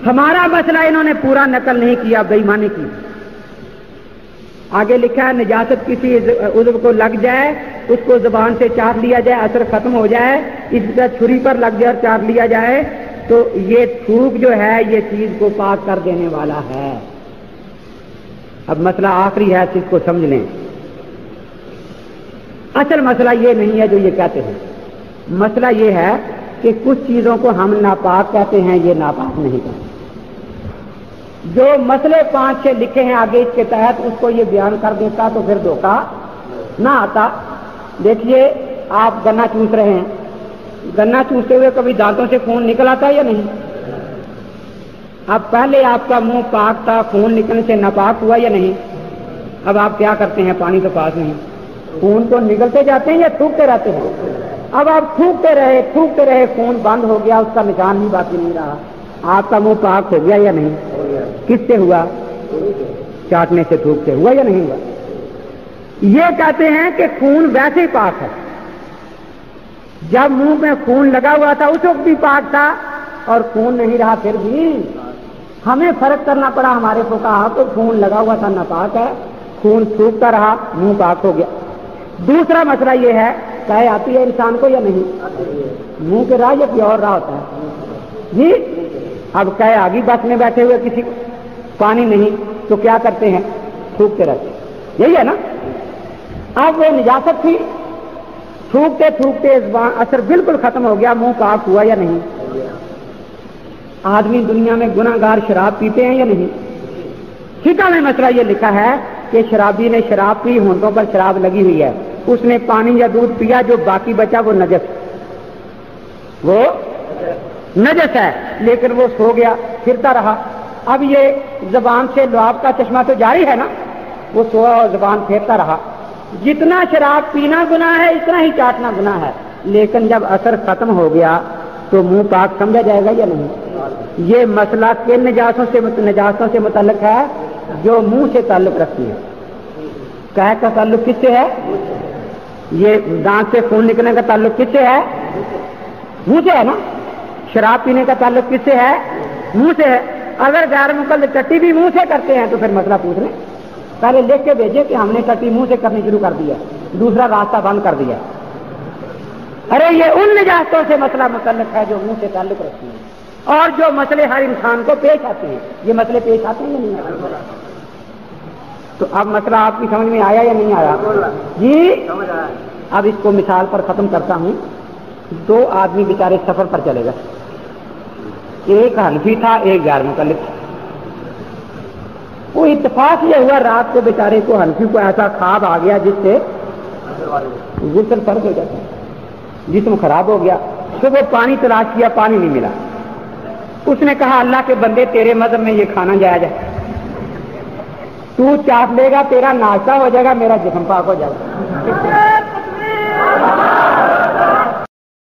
ہمارا مسئلہ انہوں نے پورا نقل نہیں کیا، بے ایمانی کی. آگے لکھا ہے نجاست کسی عضو کو لگ جائے، اس کو زبان سے چاٹ لیا جائے، اثر ختم ہو جائے، اس طرح چھری پر لگ جائے اور چاٹ لیا جائے تو یہ تھوک جو ہے یہ چیز کو پاک کر دینے والا ہے. اب مسئلہ آخری ہے، اس کو سمجھ لیں. اصل مسئلہ یہ نہیں ہے جو یہ کہتے ہیں. مسئلہ یہ ہے کہ کچھ چیزوں کو ہم ناپاک کہتے ہیں، یہ ناپاک نہیں کہتے. جو مسئلے 5-6 لکھے ہیں آگے اس کے تحت اس کو یہ بیان کر دیتا تو پھر دھوکہ نہ آتا. دیکھیے آپ گنا چوس رہے ہیں، گنا چوستے ہوئے کبھی دانتوں سے خون نکل آتا ہے یا نہیں؟ اب پہلے آپ کا منہ پاک تھا، خون نکلنے سے ناپاک ہوا یا نہیں؟ اب آپ کیا کرتے ہیں؟ پانی تو پاس نہیں، خون تو نکلتے جاتے ہیں یا تھوکتے رہتے ہیں؟ اب آپ تھوکتے رہے خون بند ہو گیا، اس کا نشان بھی باقی نہیں رہا. آپ کا منہ پاک ہو گیا یا نہیں؟ کس سے ہوا؟ چاٹنے سے، تھوک سے ہوا یا نہیں ہوا؟ یہ کہتے ہیں کہ خون ویسے ہی پاک ہے. جب منہ میں خون لگا ہوا تھا اس وقت بھی پاک تھا اور خون نہیں رہا پھر بھی. ہمیں فرق کرنا پڑا ہمارے فقہا کو، خون لگا ہوا تھا ناپاک ہے، خون تھوکتا رہا منہ پاک ہو گیا. دوسرا مسئلہ یہ ہے کہ آتی ہے انسان کو یا نہیں؟ منہ کے راہ یا کوئی اور راہ ہوتا ہے جی؟ اب کہ آگی بس میں بیٹھے ہوئے کسی کو پانی نہیں تو کیا کرتے ہیں؟ تھوکتے رہتے ہیں، یہی ہے نا. اب وہ نجاست تھی، تھوکتے تھوکتے اثر بالکل ختم ہو گیا، منہ پاک ہوا یا نہیں؟ آدمی دنیا میں گناہ گار شراب پیتے ہیں یا نہیں؟ فقہ میں مسئلہ یہ لکھا ہے کہ شرابی نے شراب پی، ہونٹوں پر شراب لگی ہوئی ہے، اس نے پانی یا دودھ پیا، جو باقی بچا وہ نجس ہے، لیکن وہ سو گیا پھرتا رہا. اب یہ زبان سے لعاب کا چشمہ تو جاری ہے نا، وہ سوا اور زبان پھیرتا رہا. جتنا شراب پینا گناہ ہے اتنا ہی چاٹنا گناہ ہے، لیکن جب اثر ختم ہو گیا تو منہ پاک سمجھا جائے گا یا نہیں؟ یہ مسئلہ کن نجاستوں سے متعلق ہے؟ جو منہ سے تعلق رکھتی ہے. قے کا تعلق کس سے ہے؟ یہ دانت سے خون نکلنے کا تعلق کس سے ہے؟ منہ سے ہے نا. شراب پینے کا تعلق کس سے ہے؟ منہ سے ہے. اگر غیر مقلد ٹٹی بھی منہ سے کرتے ہیں تو پھر مسئلہ پوچھ لیں. پہلے لکھ کے بھیجے کہ ہم نے ٹٹی منہ سے کرنی شروع کر دیا، دوسرا راستہ بند کر دیا. ارے یہ ان نجاستوں سے مسئلہ متعلق ہے جو منہ سے تعلق رکھتی ہیں، اور جو مسئلے ہر انسان کو پیش آتے ہیں، یہ مسئلے پیش آتے ہیں یا نہیں آتے؟ تو اب مسئلہ آپ کی سمجھ میں آیا یا نہیں آیا جی؟ اب اس کو مثال پر ختم کرتا ہوں. 2 آدمی بیچارے سفر پر چلے گئے، ایک حنفی تھا ایک غیر مقلد تھا. وہ اتفاق یہ ہوا رات کو بیچارے کو حنفی کو ایسا خواب آ گیا جس سے غسل فرض ہو جاتا ہے، جسم خراب ہو گیا. صبح پانی تلاش کیا، پانی نہیں ملا. اس نے کہا اللہ کے بندے تیرے مذہب میں یہ کھانا جائز ہے، تو چاٹ لے گا تیرا ناشتہ ہو جائے گا، میرا جسم پاک ہو جائے گا.